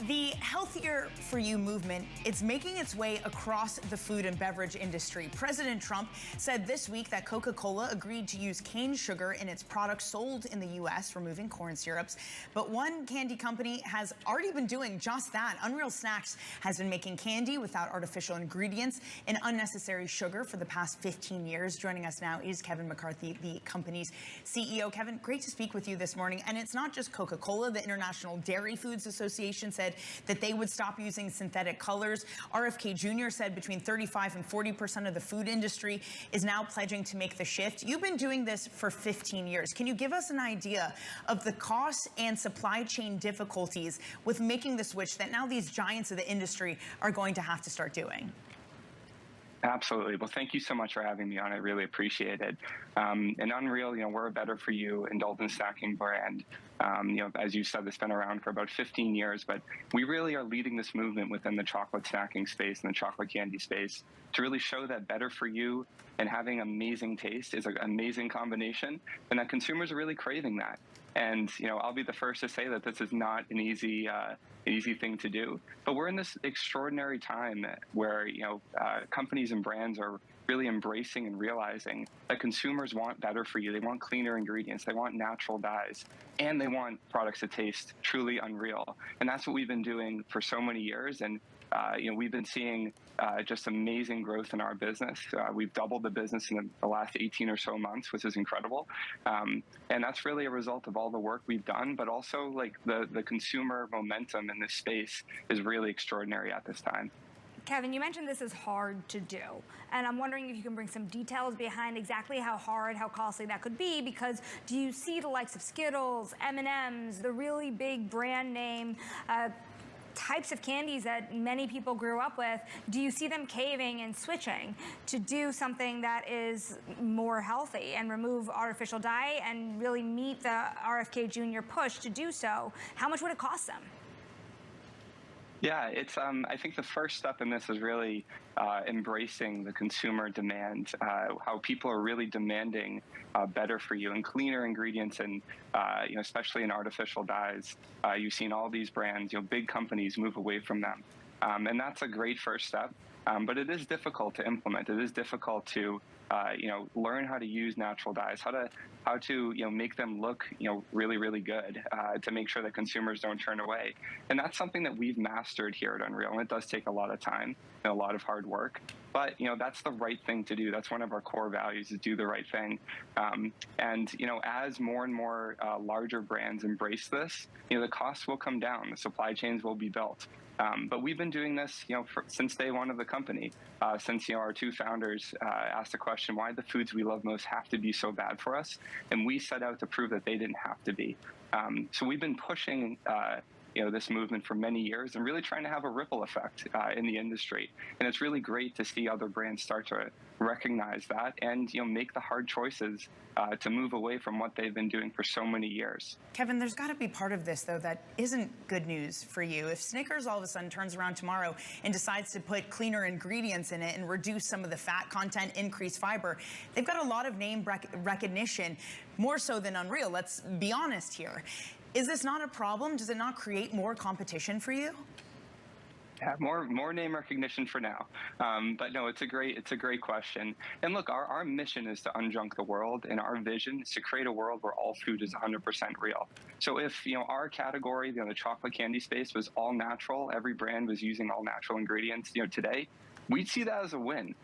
The healthier for you movement, it's making its way across the food and beverage industry. President Trump said this week that Coca-Cola agreed to use cane sugar in its products sold in the U.S., removing corn syrups. But one candy company has already been doing just that. Unreal Snacks has been making candy without artificial ingredients and unnecessary sugar for the past 15 years. Joining us now is Kevin McCarthy, the company's CEO. Kevin, great to speak with you this morning. And it's not just Coca-Cola. The International Dairy Foods Association said that they would stop using synthetic colors. RFK Jr. said between 35 and 40% of the food industry is now pledging to make the shift. You've been doing this for 15 years. Can you give us an idea of the costs and supply chain difficulties with making the switch that now these giants of the industry are going to have to start doing? Absolutely. Well, thank you so much for having me on. I really appreciate it. And Unreal, we're a better for you indulgent snacking brand. As you said, it's been around for about 15 years, but we really are leading this movement within the chocolate snacking space and the chocolate candy space to really show that better for you and having amazing taste is an amazing combination, and that consumers are really craving that. And, I'll be the first to say that this is not an easy thing to do. But we're in this extraordinary time where, companies and brands are really embracing and realizing that consumers want better for you. They want cleaner ingredients. They want natural dyes. And they want products that taste truly unreal. And that's what we've been doing for so many years. And we've been seeing just amazing growth in our business. We've doubled the business in the last 18 or so months, which is incredible. And that's really a result of all the work we've done, but also like the consumer momentum in this space is really extraordinary at this time. Kevin, you mentioned this is hard to do, and I'm wondering if you can bring some details behind exactly how hard, how costly that could be, because do you see the likes of Skittles, M&Ms, the really big brand name types of candies that many people grew up with, do you see them caving and switching to do something that is more healthy and remove artificial dye and really meet the RFK Jr. push to do so? How much would it cost them? Yeah, it's. I think the first step in this is really embracing the consumer demand, how people are really demanding better for you and cleaner ingredients, and especially in artificial dyes. You've seen all these brands, big companies move away from them, and that's a great first step. But it is difficult to implement. It is difficult to learn how to use natural dyes, how to make them look really, really good, to make sure that consumers don't turn away. And that's something that we've mastered here at Unreal. And it does take a lot of time and a lot of hard work. But that's the right thing to do. That's one of our core values, is do the right thing. And as more and more larger brands embrace this, the costs will come down. The supply chains will be built. But we've been doing this, since day one of the company, since our two founders asked the question, why the foods we love most have to be so bad for us? And we set out to prove that they didn't have to be. So we've been pushing this movement for many years and really trying to have a ripple effect in the industry. And it's really great to see other brands start to recognize that and make the hard choices to move away from what they've been doing for so many years. Kevin, there's got to be part of this, though, that isn't good news for you. If Snickers all of a sudden turns around tomorrow and decides to put cleaner ingredients in it and reduce some of the fat content, increase fiber, they've got a lot of name recognition, more so than Unreal. Let's be honest here. Is this not a problem? Does it not create more competition for you? Yeah, more name recognition for now. But no, it's a great question. And look, our mission is to unjunk the world, and our vision is to create a world where all food is 100% real. So if our category, the chocolate candy space, was all natural, every brand was using all natural ingredients, today, we'd see that as a win.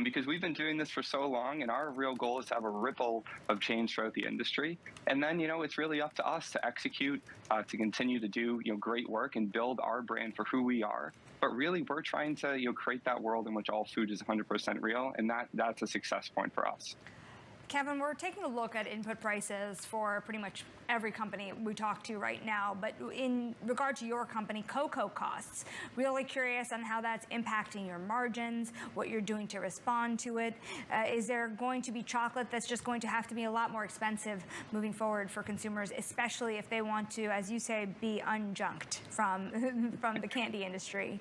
Because we've been doing this for so long, and our real goal is to have a ripple of change throughout the industry. And then, it's really up to us to execute, to continue to do, great work and build our brand for who we are. But really, we're trying to, create that world in which all food is 100% real, and that's a success point for us. Kevin, we're taking a look at input prices for pretty much every company we talk to right now, but in regard to your company, cocoa costs, really curious on how that's impacting your margins, what you're doing to respond to it. Is there going to be chocolate that's just going to have to be a lot more expensive moving forward for consumers, especially if they want to, as you say, be unjunked from the candy industry?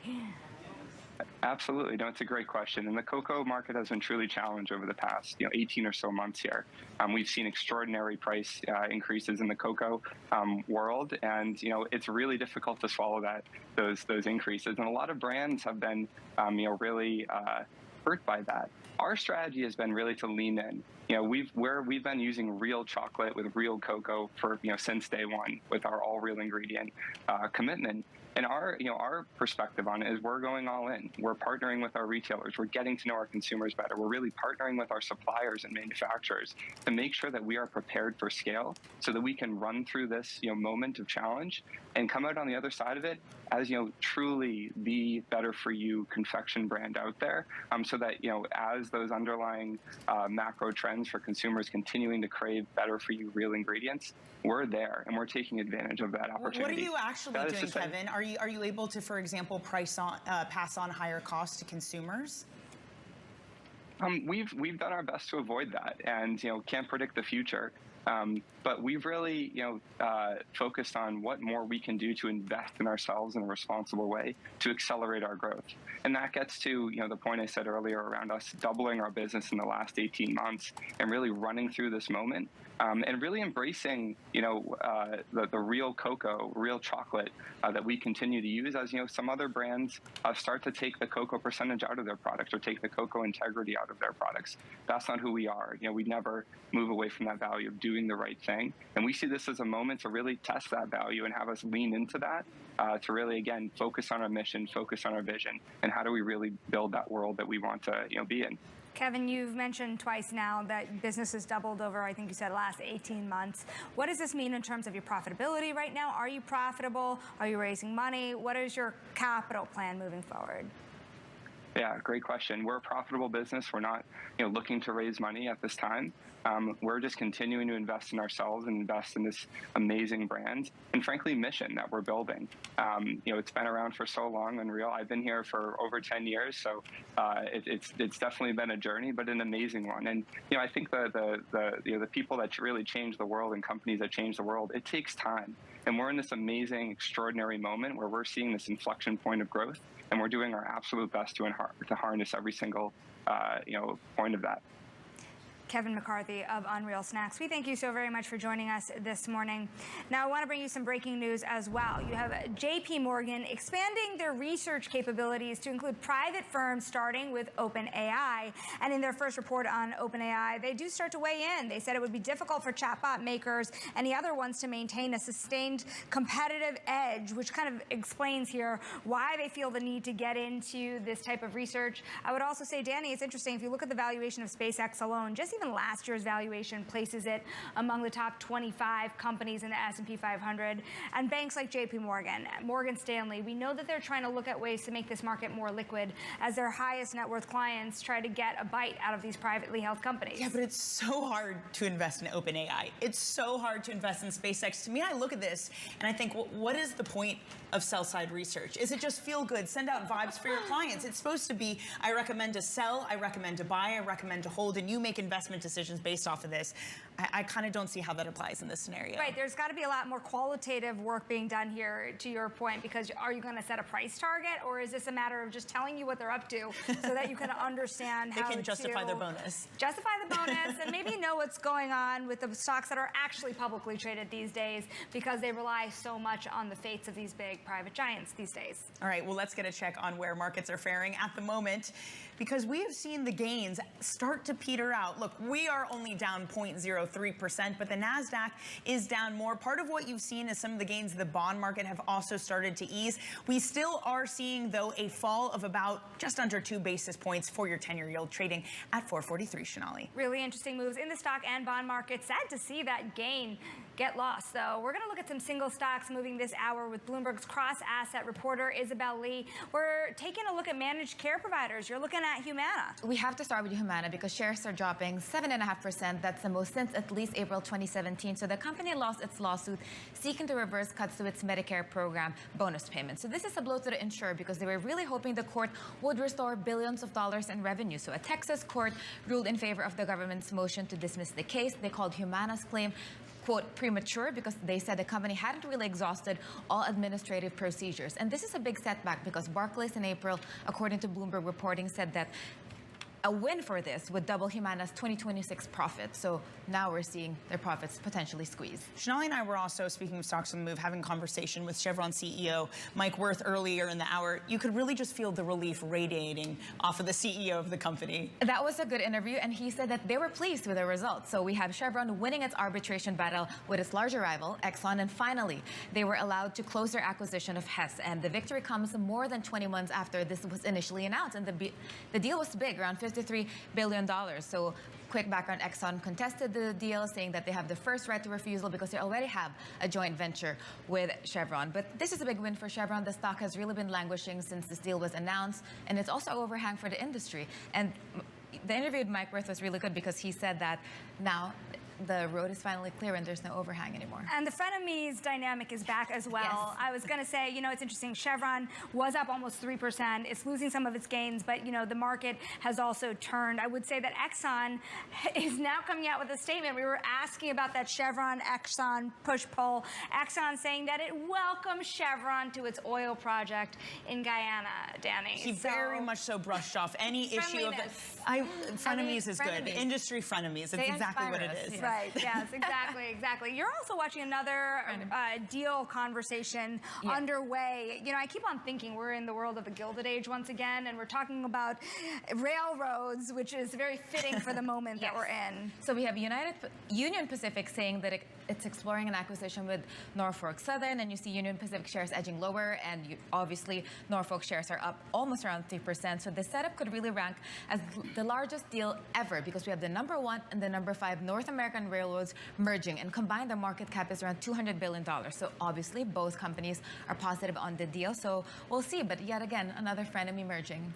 Absolutely. No, it's a great question. And the cocoa market has been truly challenged over the past 18 or so months here. We've seen extraordinary price increases in the cocoa world, and it's really difficult to swallow those increases. And a lot of brands have been really hurt by that. Our strategy has been really to lean in. We've been using real chocolate with real cocoa for since day one with our all real ingredient commitment. And our perspective on it is we're going all in. We're partnering with our retailers. We're getting to know our consumers better. We're really partnering with our suppliers and manufacturers to make sure that we are prepared for scale so that we can run through this moment of challenge and come out on the other side of it as truly the better for you confection brand out there, so that as those underlying macro trends for consumers continuing to crave better for you real ingredients, we're there and we're taking advantage of that opportunity. What are you actually doing, Kevin? Are you able to, for example, pass on higher costs to consumers? We've done our best to avoid that, and can't predict the future. But we've really, focused on what more we can do to invest in ourselves in a responsible way to accelerate our growth. And that gets to, the point I said earlier around us doubling our business in the last 18 months and really running through this moment and really embracing, the real cocoa, real chocolate that we continue to use as, some other brands start to take the cocoa percentage out of their products or take the cocoa integrity out of their products. That's not who we are. We never move away from that value of doing the right thing. And we see this as a moment to really test that value and have us lean into that to really, again, focus on our mission, focus on our vision, and how do we really build that world that we want to, be in. Kevin, you've mentioned twice now that business has doubled over, I think you said, last 18 months. What does this mean in terms of your profitability right now? Are you profitable? Are you raising money? What is your capital plan moving forward? Yeah, great question. We're a profitable business. We're not, looking to raise money at this time. We're just continuing to invest in ourselves and invest in this amazing brand and, frankly, mission that we're building. It's been around for so long, Unreal. I've been here for over 10 years, so it's definitely been a journey, but an amazing one. And I think the people that really change the world and companies that change the world, it takes time. And we're in this amazing, extraordinary moment where we're seeing this inflection point of growth, and we're doing our absolute best to harness every single point of that. Kevin McCarthy of Unreal Snacks. We thank you so very much for joining us this morning. Now, I want to bring you some breaking news as well. You have JP Morgan expanding their research capabilities to include private firms, starting with OpenAI. And in their first report on OpenAI, they do start to weigh in. They said it would be difficult for chatbot makers and the other ones to maintain a sustained competitive edge, which kind of explains here why they feel the need to get into this type of research. I would also say, Danny, it's interesting. If you look at the valuation of SpaceX alone, just even last year's valuation places it among the top 25 companies in the S&P 500. And banks like JP Morgan, Morgan Stanley, we know that they're trying to look at ways to make this market more liquid as their highest net worth clients try to get a bite out of these privately held companies. Yeah, but it's so hard to invest in OpenAI. It's so hard to invest in SpaceX. To me, I look at this and I think, what is the point of sell-side research? Is it just feel good, send out vibes for your clients? It's supposed to be, I recommend to sell, I recommend to buy, I recommend to hold, and you make investment decisions based off of this. I kind of don't see how that applies in this scenario. Right, there's got to be a lot more qualitative work being done here, to your point, because are you going to set a price target, or is this a matter of just telling you what they're up to so that you can understand how they can justify their bonus. Justify the bonus and maybe know what's going on with the stocks that are actually publicly traded these days, because they rely so much on the fates of these big private giants these days. All right, well, let's get a check on where markets are faring at the moment, because we have seen the gains start to peter out. Look, we are only down 0.03%, but the NASDAQ is down more. Part of what you've seen is some of the gains of the bond market have also started to ease. We still are seeing, though, a fall of about just under 2 basis points for your 10-year yield, trading at 443, Shonali. Really interesting moves in the stock and bond market. Sad to see that gain get lost, though. We're going to look at some single stocks moving this hour with Bloomberg's cross-asset reporter, Isabel Lee. We're taking a look at managed care providers. You're looking at Humana. We have to start with Humana because shares are dropping 7.5%. That's the most since at least April 2017. So the company lost its lawsuit seeking to reverse cuts to its Medicare program bonus payments. So this is a blow to the insurer because they were really hoping the court would restore billions of dollars in revenue. So a Texas court ruled in favor of the government's motion to dismiss the case. They called Humana's claim quote, premature because they said the company hadn't really exhausted all administrative procedures. And this is a big setback because Barclays in April, according to Bloomberg reporting, said that a win for this would double Humana's 2026 profits. So now we're seeing their profits potentially squeezed. Shonali and I were also, speaking of stocks on the move, having a conversation with Chevron CEO Mike Wirth earlier in the hour. You could really just feel the relief radiating off of the CEO of the company. That was a good interview, and he said that they were pleased with the results. So we have Chevron winning its arbitration battle with its larger rival, Exxon, and finally, they were allowed to close their acquisition of Hess. And the victory comes more than 20 months after this was initially announced. And the deal was big, around $53 billion. So quick background, Exxon contested the deal, saying that they have the first right to refusal because they already have a joint venture with Chevron. But this is a big win for Chevron. The stock has really been languishing since this deal was announced, and it's also an overhang for the industry. And the interview with Mike Wirth was really good because he said that now the road is finally clear and there's no overhang anymore. And the frenemies dynamic is back as well. Yes. I was going to say, you know, it's interesting. Chevron was up almost 3%. It's losing some of its gains, but, you know, the market has also turned. I would say that Exxon is now coming out with a statement. We were asking about that Chevron-Exxon push-pull. Exxon saying that it welcomes Chevron to its oil project in Guyana, Danny. He very much so brushed off any issue of it. Frenemies is good. Industry frenemies. It's exactly what it is. Yeah. Right, yes, exactly, exactly. You're also watching another deal conversation underway. You know, I keep on thinking we're in the world of the Gilded Age once again, and we're talking about railroads, which is very fitting for the moment that we're in. So we have Union Pacific saying that it's exploring an acquisition with Norfolk Southern, and you see Union Pacific shares edging lower, and obviously Norfolk shares are up almost around 3%. So the setup could really rank as the largest deal ever because we have the #1 and the #5 North American railroads merging, and combined their market cap is around $200 billion. So obviously both companies are positive on the deal. So we'll see, but yet again, another frenemy merging.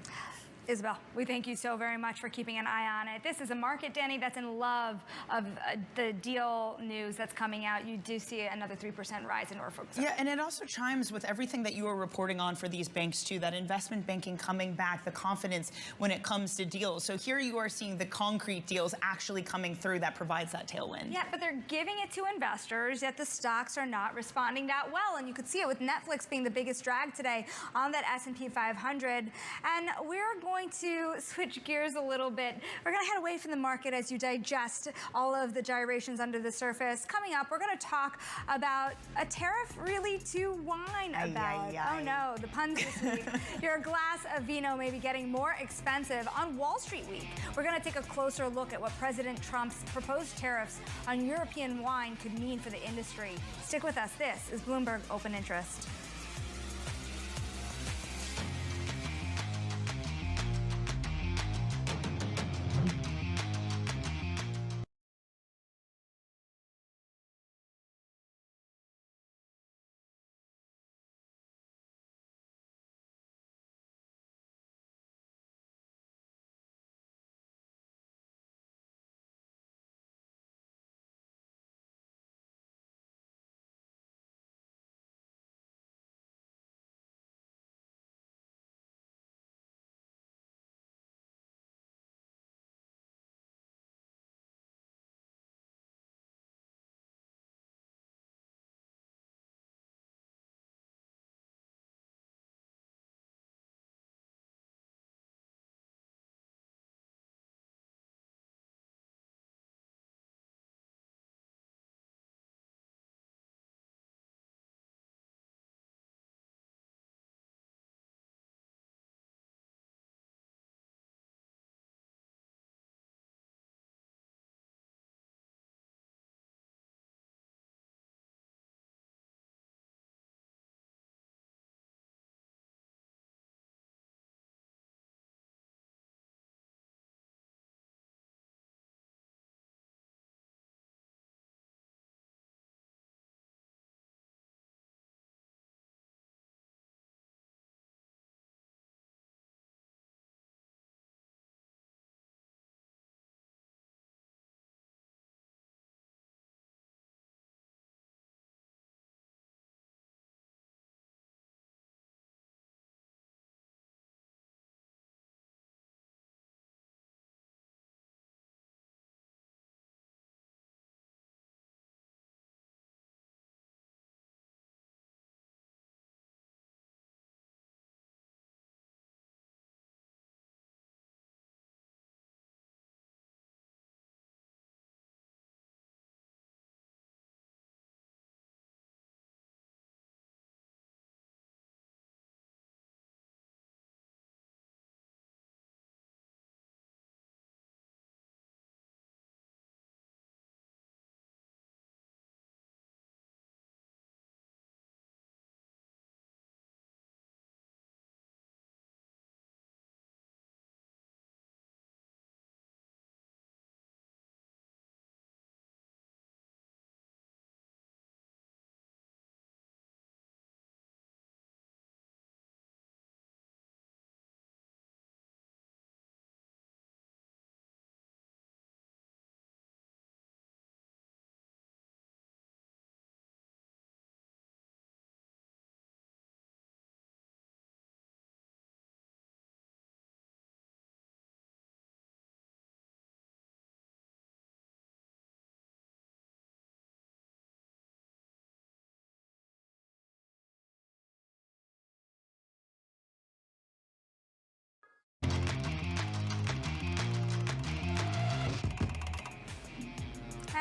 Isabel, we thank you so very much for keeping an eye on it. This is a market, Danny, that's in love of the deal news that's coming out. You do see another 3% rise in Norfolk. Yeah, and it also chimes with everything that you are reporting on for these banks, too, that investment banking coming back, the confidence when it comes to deals. So here you are seeing the concrete deals actually coming through that provides that tailwind. Yeah, but they're giving it to investors, yet the stocks are not responding that well. And you could see it with Netflix being the biggest drag today on that S&P 500. And we're going to switch gears a little bit. We're going to head away from the market as you digest all of the gyrations under the surface. Coming up, we're going to talk about a tariff really to whine about. Oh no, the puns this week. Your glass of vino may be getting more expensive on Wall Street week. We're going to take a closer look at what President Trump's proposed tariffs on European wine could mean for the industry. Stick with us. This is Bloomberg Open Interest.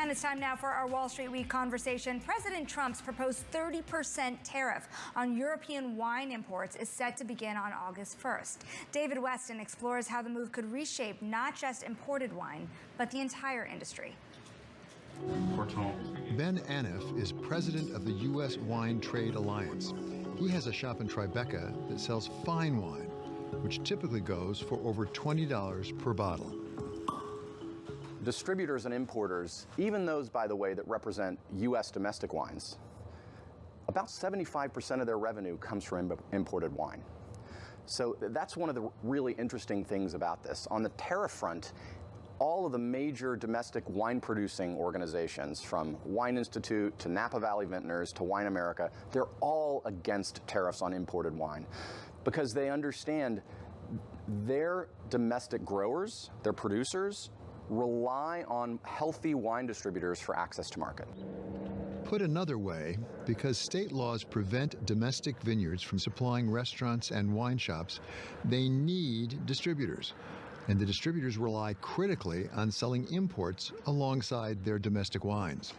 And it's time now for our Wall Street Week conversation. President Trump's proposed 30% tariff on European wine imports is set to begin on August 1st. David Weston explores how the move could reshape not just imported wine, but the entire industry. Ben Aniff is president of the U.S. Wine Trade Alliance. He has a shop in Tribeca that sells fine wine, which typically goes for over $20 per bottle. Distributors and importers, even those, by the way, that represent U.S. domestic wines, about 75% of their revenue comes from imported wine. So that's one of the really interesting things about this. On the tariff front, all of the major domestic wine producing organizations, from Wine Institute to Napa Valley Vintners to Wine America, they're all against tariffs on imported wine because they understand their domestic growers, their producers, rely on healthy wine distributors for access to market. Put another way, because state laws prevent domestic vineyards from supplying restaurants and wine shops, they need distributors. And the distributors rely critically on selling imports alongside their domestic wines.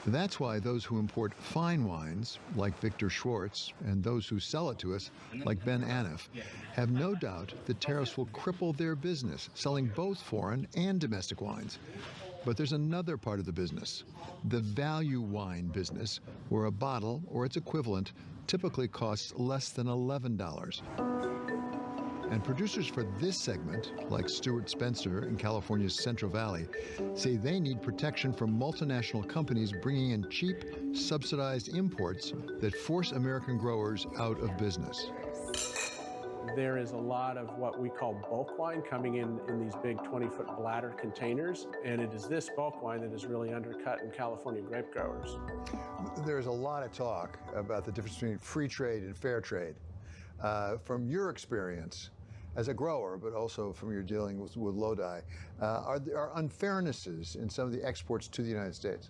That's why those who import fine wines, like Victor Schwartz, and those who sell it to us, like Ben Aniff, have no doubt that tariffs will cripple their business, selling both foreign and domestic wines. But there's another part of the business, the value wine business, where a bottle or its equivalent typically costs less than $11. And producers for this segment, like Stuart Spencer in California's Central Valley, say they need protection from multinational companies bringing in cheap, subsidized imports that force American growers out of business. There is a lot of what we call bulk wine coming in these big 20-foot bladder containers, and it is this bulk wine that is really undercutting California grape growers. There's a lot of talk about the difference between free trade and fair trade. From your experience as a grower, but also from your dealing with Lodi, are there unfairnesses in some of the exports to the United States?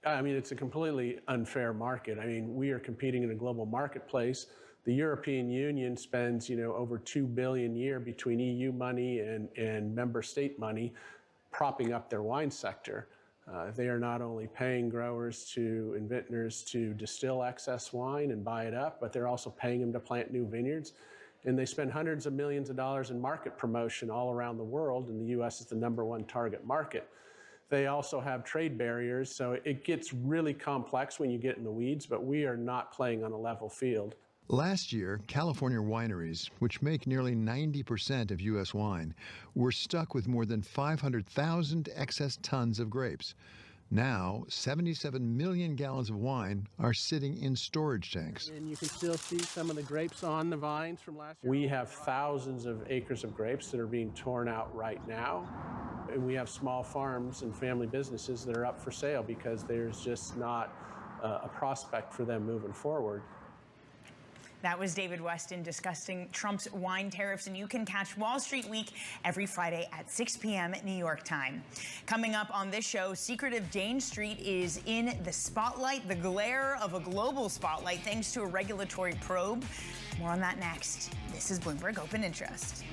I mean, it's a completely unfair market. I mean, we are competing in a global marketplace. The European Union spends, over $2 billion a year between EU money and member state money propping up their wine sector. They are not only paying growers and vintners to distill excess wine and buy it up, but they're also paying them to plant new vineyards. And they spend hundreds of millions of dollars in market promotion all around the world, and the U.S. is the #1 target market. They also have trade barriers, so it gets really complex when you get in the weeds, but we are not playing on a level field. Last year, California wineries, which make nearly 90% of U.S. wine, were stuck with more than 500,000 excess tons of grapes. Now, 77 million gallons of wine are sitting in storage tanks. And you can still see some of the grapes on the vines from last year. We have thousands of acres of grapes that are being torn out right now. And we have small farms and family businesses that are up for sale because there's just not a prospect for them moving forward. That was David Weston discussing Trump's wine tariffs, and you can catch Wall Street Week every Friday at 6 p.m. New York time. Coming up on this show, secretive Jane Street is in the spotlight, the glare of a global spotlight, thanks to a regulatory probe. More on that next. This is Bloomberg Open Interest.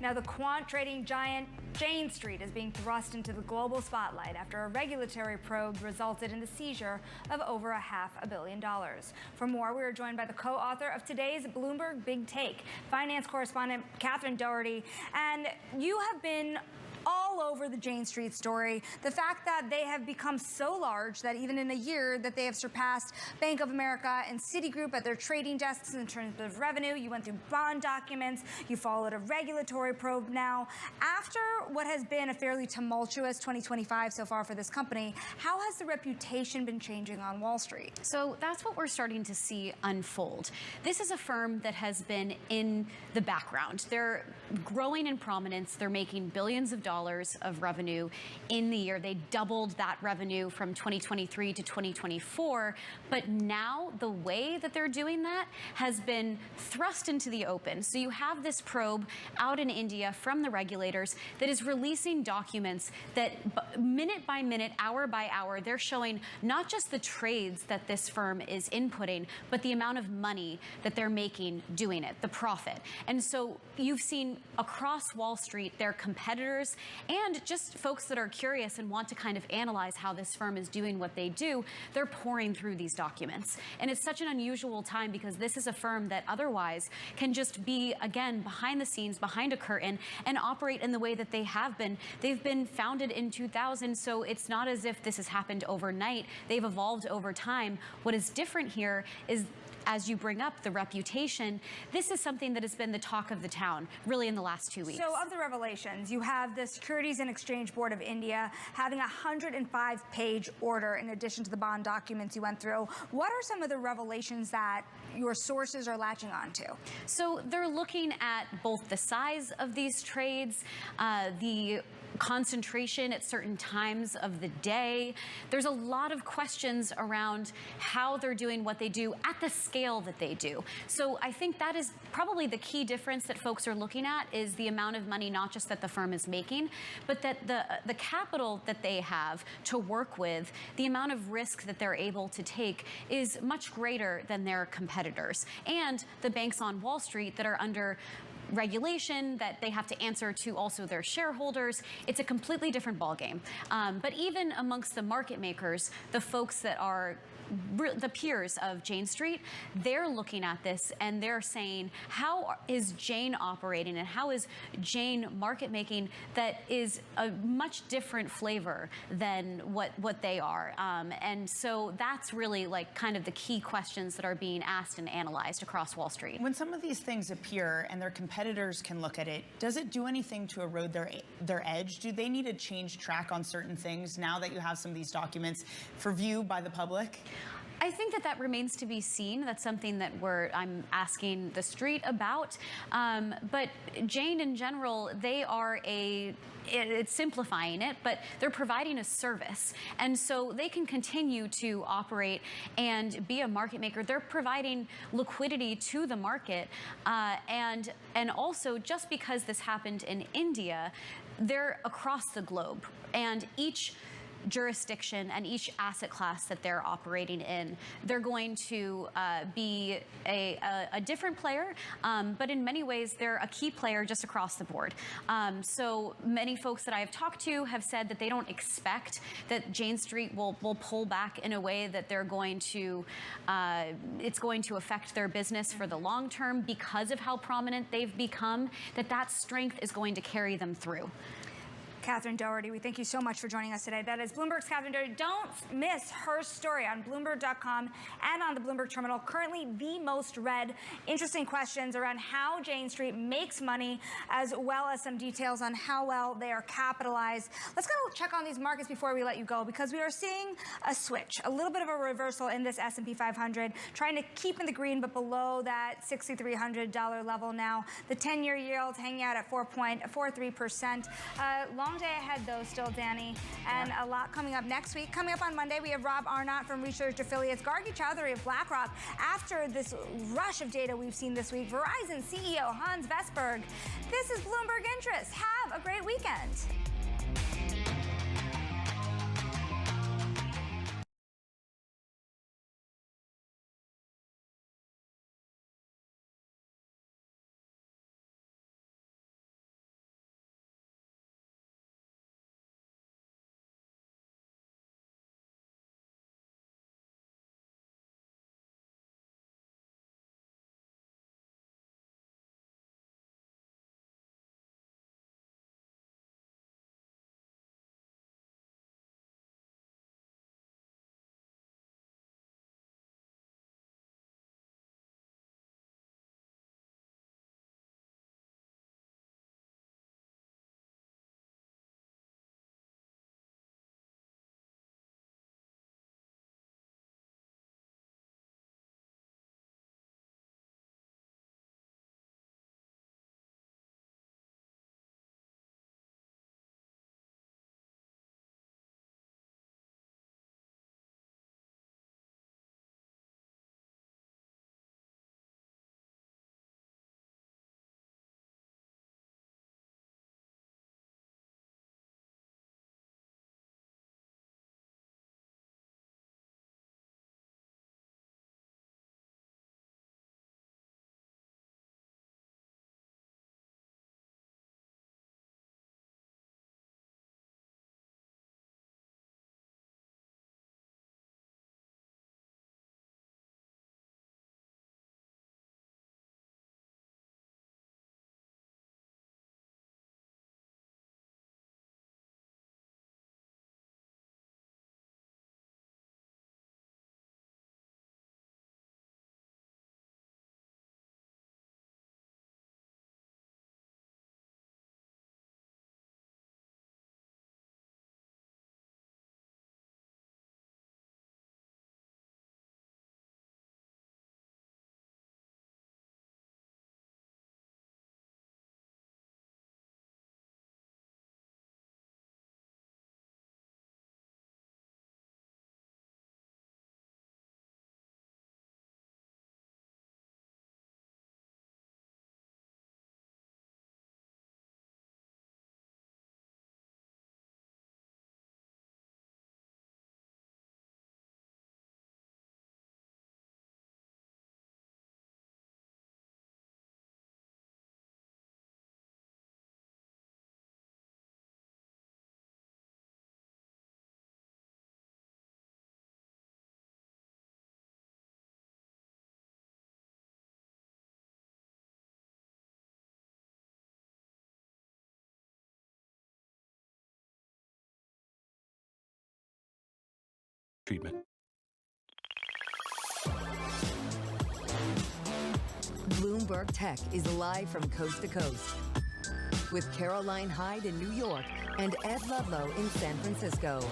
Now, the quant trading giant Jane Street is being thrust into the global spotlight after a regulatory probe resulted in the seizure of over $500 million. For more, we are joined by the co-author of today's Bloomberg Big Take, finance correspondent Catherine Doherty. And you have been all over the Jane Street story. The fact that they have become so large that even in a year that they have surpassed Bank of America and Citigroup at their trading desks in terms of revenue. You went through bond documents. You followed a regulatory probe now. After what has been a fairly tumultuous 2025 so far for this company, how has the reputation been changing on Wall Street? So that's what we're starting to see unfold. This is a firm that has been in the background. They're growing in prominence. They're making billions of dollars of revenue in the year. They doubled that revenue from 2023 to 2024. But now the way that they're doing that has been thrust into the open. So you have this probe out in India from the regulators that is releasing documents that minute by minute, hour by hour, they're showing not just the trades that this firm is inputting, but the amount of money that they're making doing it, the profit. And so you've seen across Wall Street, their competitors and just folks that are curious and want to kind of analyze how this firm is doing what they do, they're pouring through these documents. And it's such an unusual time because this is a firm that otherwise can just be, again, behind the scenes, behind a curtain, and operate in the way that they have been. They've been founded in 2000, so it's not as if this has happened overnight. They've evolved over time. What is different here is, as you bring up the reputation, this is something that has been the talk of the town, really, in the last 2 weeks. So of the revelations, you have the Securities and Exchange Board of India having a 105-page order in addition to the bond documents you went through. What are some of the revelations that your sources are latching onto? So they're looking at both the size of these trades, the concentration at certain times of the day. There's a lot of questions around how they're doing what they do at the scale that they do. So I think that is probably the key difference that folks are looking at, is the amount of money not just that the firm is making, but that the capital that they have to work with, the amount of risk that they're able to take is much greater than their competitors. And the banks on Wall Street that are under regulation that they have to answer to also their shareholders. It's a completely different ballgame. But even amongst the market makers, the folks that are the peers of Jane Street, they're looking at this and they're saying, how is Jane operating and how is Jane market making that is a much different flavor than what they are. And so that's really like kind of the key questions that are being asked and analyzed across Wall Street. When some of these things appear and their competitors can look at it, does it do anything to erode their edge? Do they need to change track on certain things now that you have some of these documents for view by the public? I think that remains to be seen. That's something that I'm asking the street about. But Jane in general, they are it's simplifying it, but they're providing a service. And so they can continue to operate and be a market maker. They're providing liquidity to the market. And also, just because this happened in India, they're across the globe. And each jurisdiction and each asset class that they're operating in, they're going to be a different player, but in many ways they're a key player just across the board. So many folks that I have talked to have said that they don't expect that Jane Street will pull back in a way that they're going to, it's going to affect their business for the long term because of how prominent they've become, that strength is going to carry them through. Catherine Doherty, we thank you so much for joining us today. That is Bloomberg's Catherine Doherty. Don't miss her story on Bloomberg.com and on the Bloomberg Terminal. Currently the most read. Interesting questions around how Jane Street makes money, as well as some details on how well they are capitalized. Let's go check on these markets before we let you go, because we are seeing a switch, a little bit of a reversal in this S&P 500, trying to keep in the green, but below that $6,300 level now. The 10-year yield hanging out at 4.43%. Long day ahead, though, still, Danny, and a lot coming up next week. Coming up on Monday, we have Rob Arnott from Research Affiliates, Gargi Chowdhury of BlackRock. After this rush of data we've seen this week, Verizon CEO Hans Vestberg. This is Bloomberg Interest. Have a great weekend. treatment. Bloomberg Tech is live from coast to coast with Caroline Hyde in New York and Ed Ludlow in San Francisco.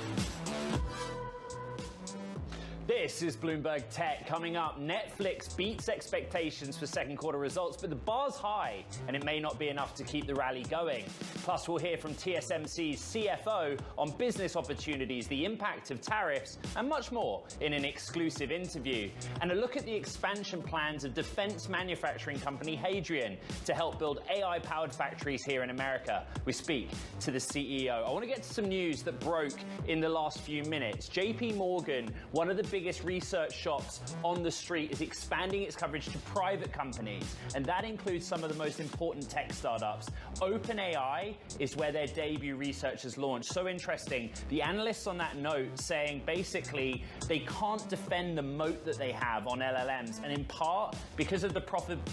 This is Bloomberg Tech. Coming up, Netflix beats expectations for second quarter results, but the bar's high, and it may not be enough to keep the rally going. Plus, we'll hear from TSMC's CFO on business opportunities, the impact of tariffs, and much more in an exclusive interview. And a look at the expansion plans of defense manufacturing company Hadrian to help build AI-powered factories here in America. We speak to the CEO. I want to get to some news that broke in the last few minutes. JP Morgan, one of the biggest research shops on the street, is expanding its coverage to private companies, and that includes some of the most important tech startups. OpenAI is where their debut research has launched. So interesting. The analysts on that note saying basically they can't defend the moat that they have on LLMs, and in part because of the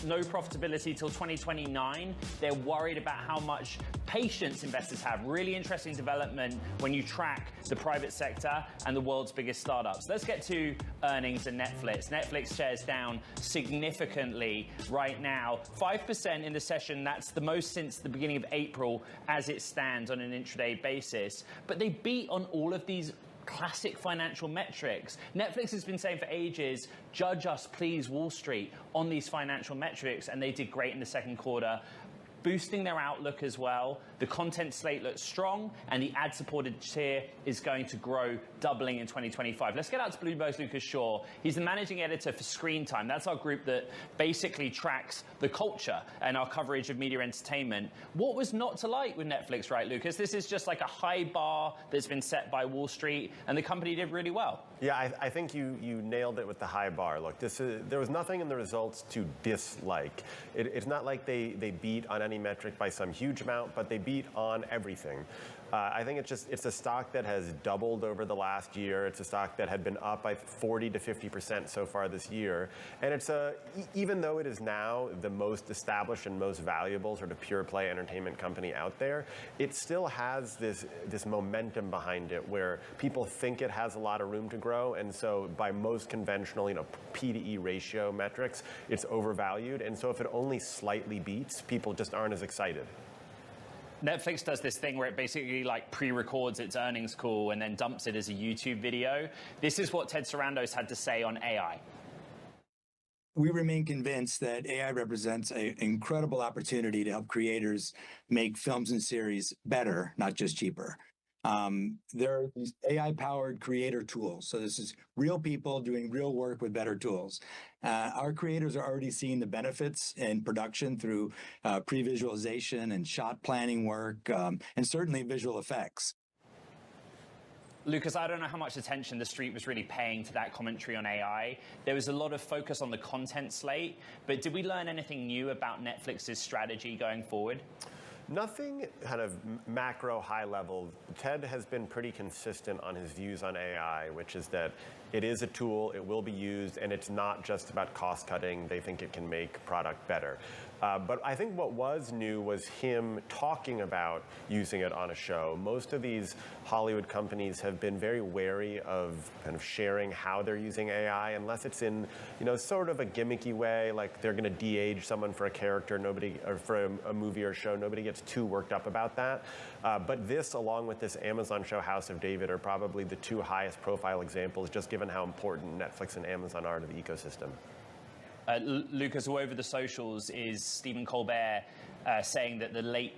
no profitability till 2029, they're worried about how much patience investors have. Really interesting development when you track the private sector and the world's biggest startups. Let's get to earnings and Netflix. Netflix shares down significantly right now, 5% in the session. That's the most since the beginning of April as it stands on an intraday basis. But they beat on all of these classic financial metrics. Netflix has been saying for ages, judge us please, Wall Street, on these financial metrics, and they did great in the second quarter, boosting their outlook as well. The content slate looks strong, and the ad-supported tier is going to grow, doubling in 2025. Let's get out to Bloomberg's Lucas Shaw. He's the managing editor for Screen Time. That's our group that basically tracks the culture and our coverage of media entertainment. What was not to like with Netflix, right, Lucas? This is just like a high bar that's been set by Wall Street, and the company did really well. Yeah, I think you nailed it with the high bar. Look, there was nothing in the results to dislike. It's not like they beat on any metric by some huge amount, but they beat on everything. I think it's a stock that has doubled over the last year. It's a stock that had been up by 40 to 50% so far this year. And it's even though it is now the most established and most valuable sort of pure play entertainment company out there, it still has this momentum behind it where people think it has a lot of room to grow. And so by most conventional, P to E ratio metrics, it's overvalued. And so if it only slightly beats, people just aren't as excited. Netflix does this thing where it basically like pre-records its earnings call and then dumps it as a YouTube video. This is what Ted Sarandos had to say on AI. We remain convinced that AI represents an incredible opportunity to help creators make films and series better, not just cheaper. There are these AI-powered creator tools. So this is real people doing real work with better tools. Our creators are already seeing the benefits in production through pre-visualization and shot planning work, and certainly visual effects. Lucas, I don't know how much attention the street was really paying to that commentary on AI. There was a lot of focus on the content slate, but did we learn anything new about Netflix's strategy going forward? Nothing kind of macro high level. Ted has been pretty consistent on his views on AI, which is that it is a tool, it will be used, and it's not just about cost cutting. They think it can make product better. But I think what was new was him talking about using it on a show. Most of these Hollywood companies have been very wary of kind of sharing how they're using AI, unless it's in, sort of a gimmicky way, like they're going to de-age someone for a character, or for a movie or show. Nobody gets too worked up about that. But this, along with this Amazon show, House of David, are probably the two highest profile examples, just given how important Netflix and Amazon are to the ecosystem. Lucas, all over the socials is Stephen Colbert saying that the late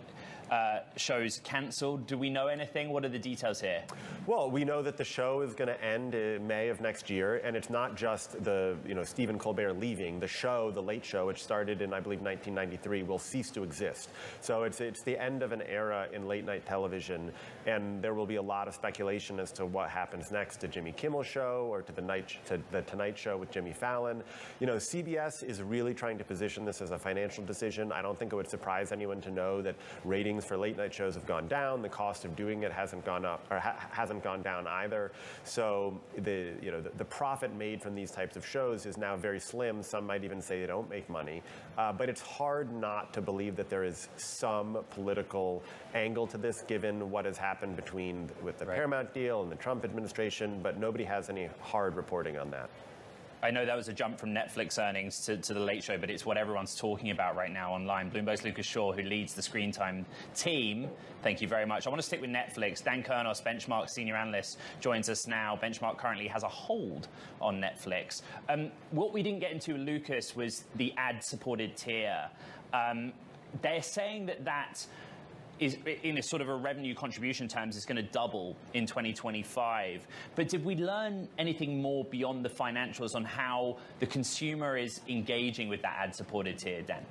show's cancelled. Do we know anything? What are the details here? Well, we know that the show is going to end in May of next year, and it's not just the Stephen Colbert leaving. The show, the Late Show, which started in, I believe, 1993, will cease to exist. So it's the end of an era in late night television, and there will be a lot of speculation as to what happens next to Jimmy Kimmel's show or to the Tonight Show with Jimmy Fallon. CBS is really trying to position this as a financial decision. I don't think it would surprise anyone to know that ratings ratings for late night shows have gone down. The cost of doing it hasn't gone up or hasn't gone down either. So the profit made from these types of shows is now very slim. Some might even say they don't make money. But it's hard not to believe that there is some political angle to this, given what has happened with the Paramount deal and the Trump administration. But nobody has any hard reporting on that. I know that was a jump from Netflix earnings to The Late Show, but it's what everyone's talking about right now online. Bloomberg's Lucas Shaw, who leads the Screen Time team, thank you very much. I want to stick with Netflix. Dan Kurnos, Benchmark senior analyst, joins us now. Benchmark currently has a hold on Netflix. What we didn't get into, Lucas, was the ad-supported tier. They're saying that is, in a sort of a revenue contribution terms, is going to double in 2025. But did we learn anything more beyond the financials on how the consumer is engaging with that ad-supported tier, Dan?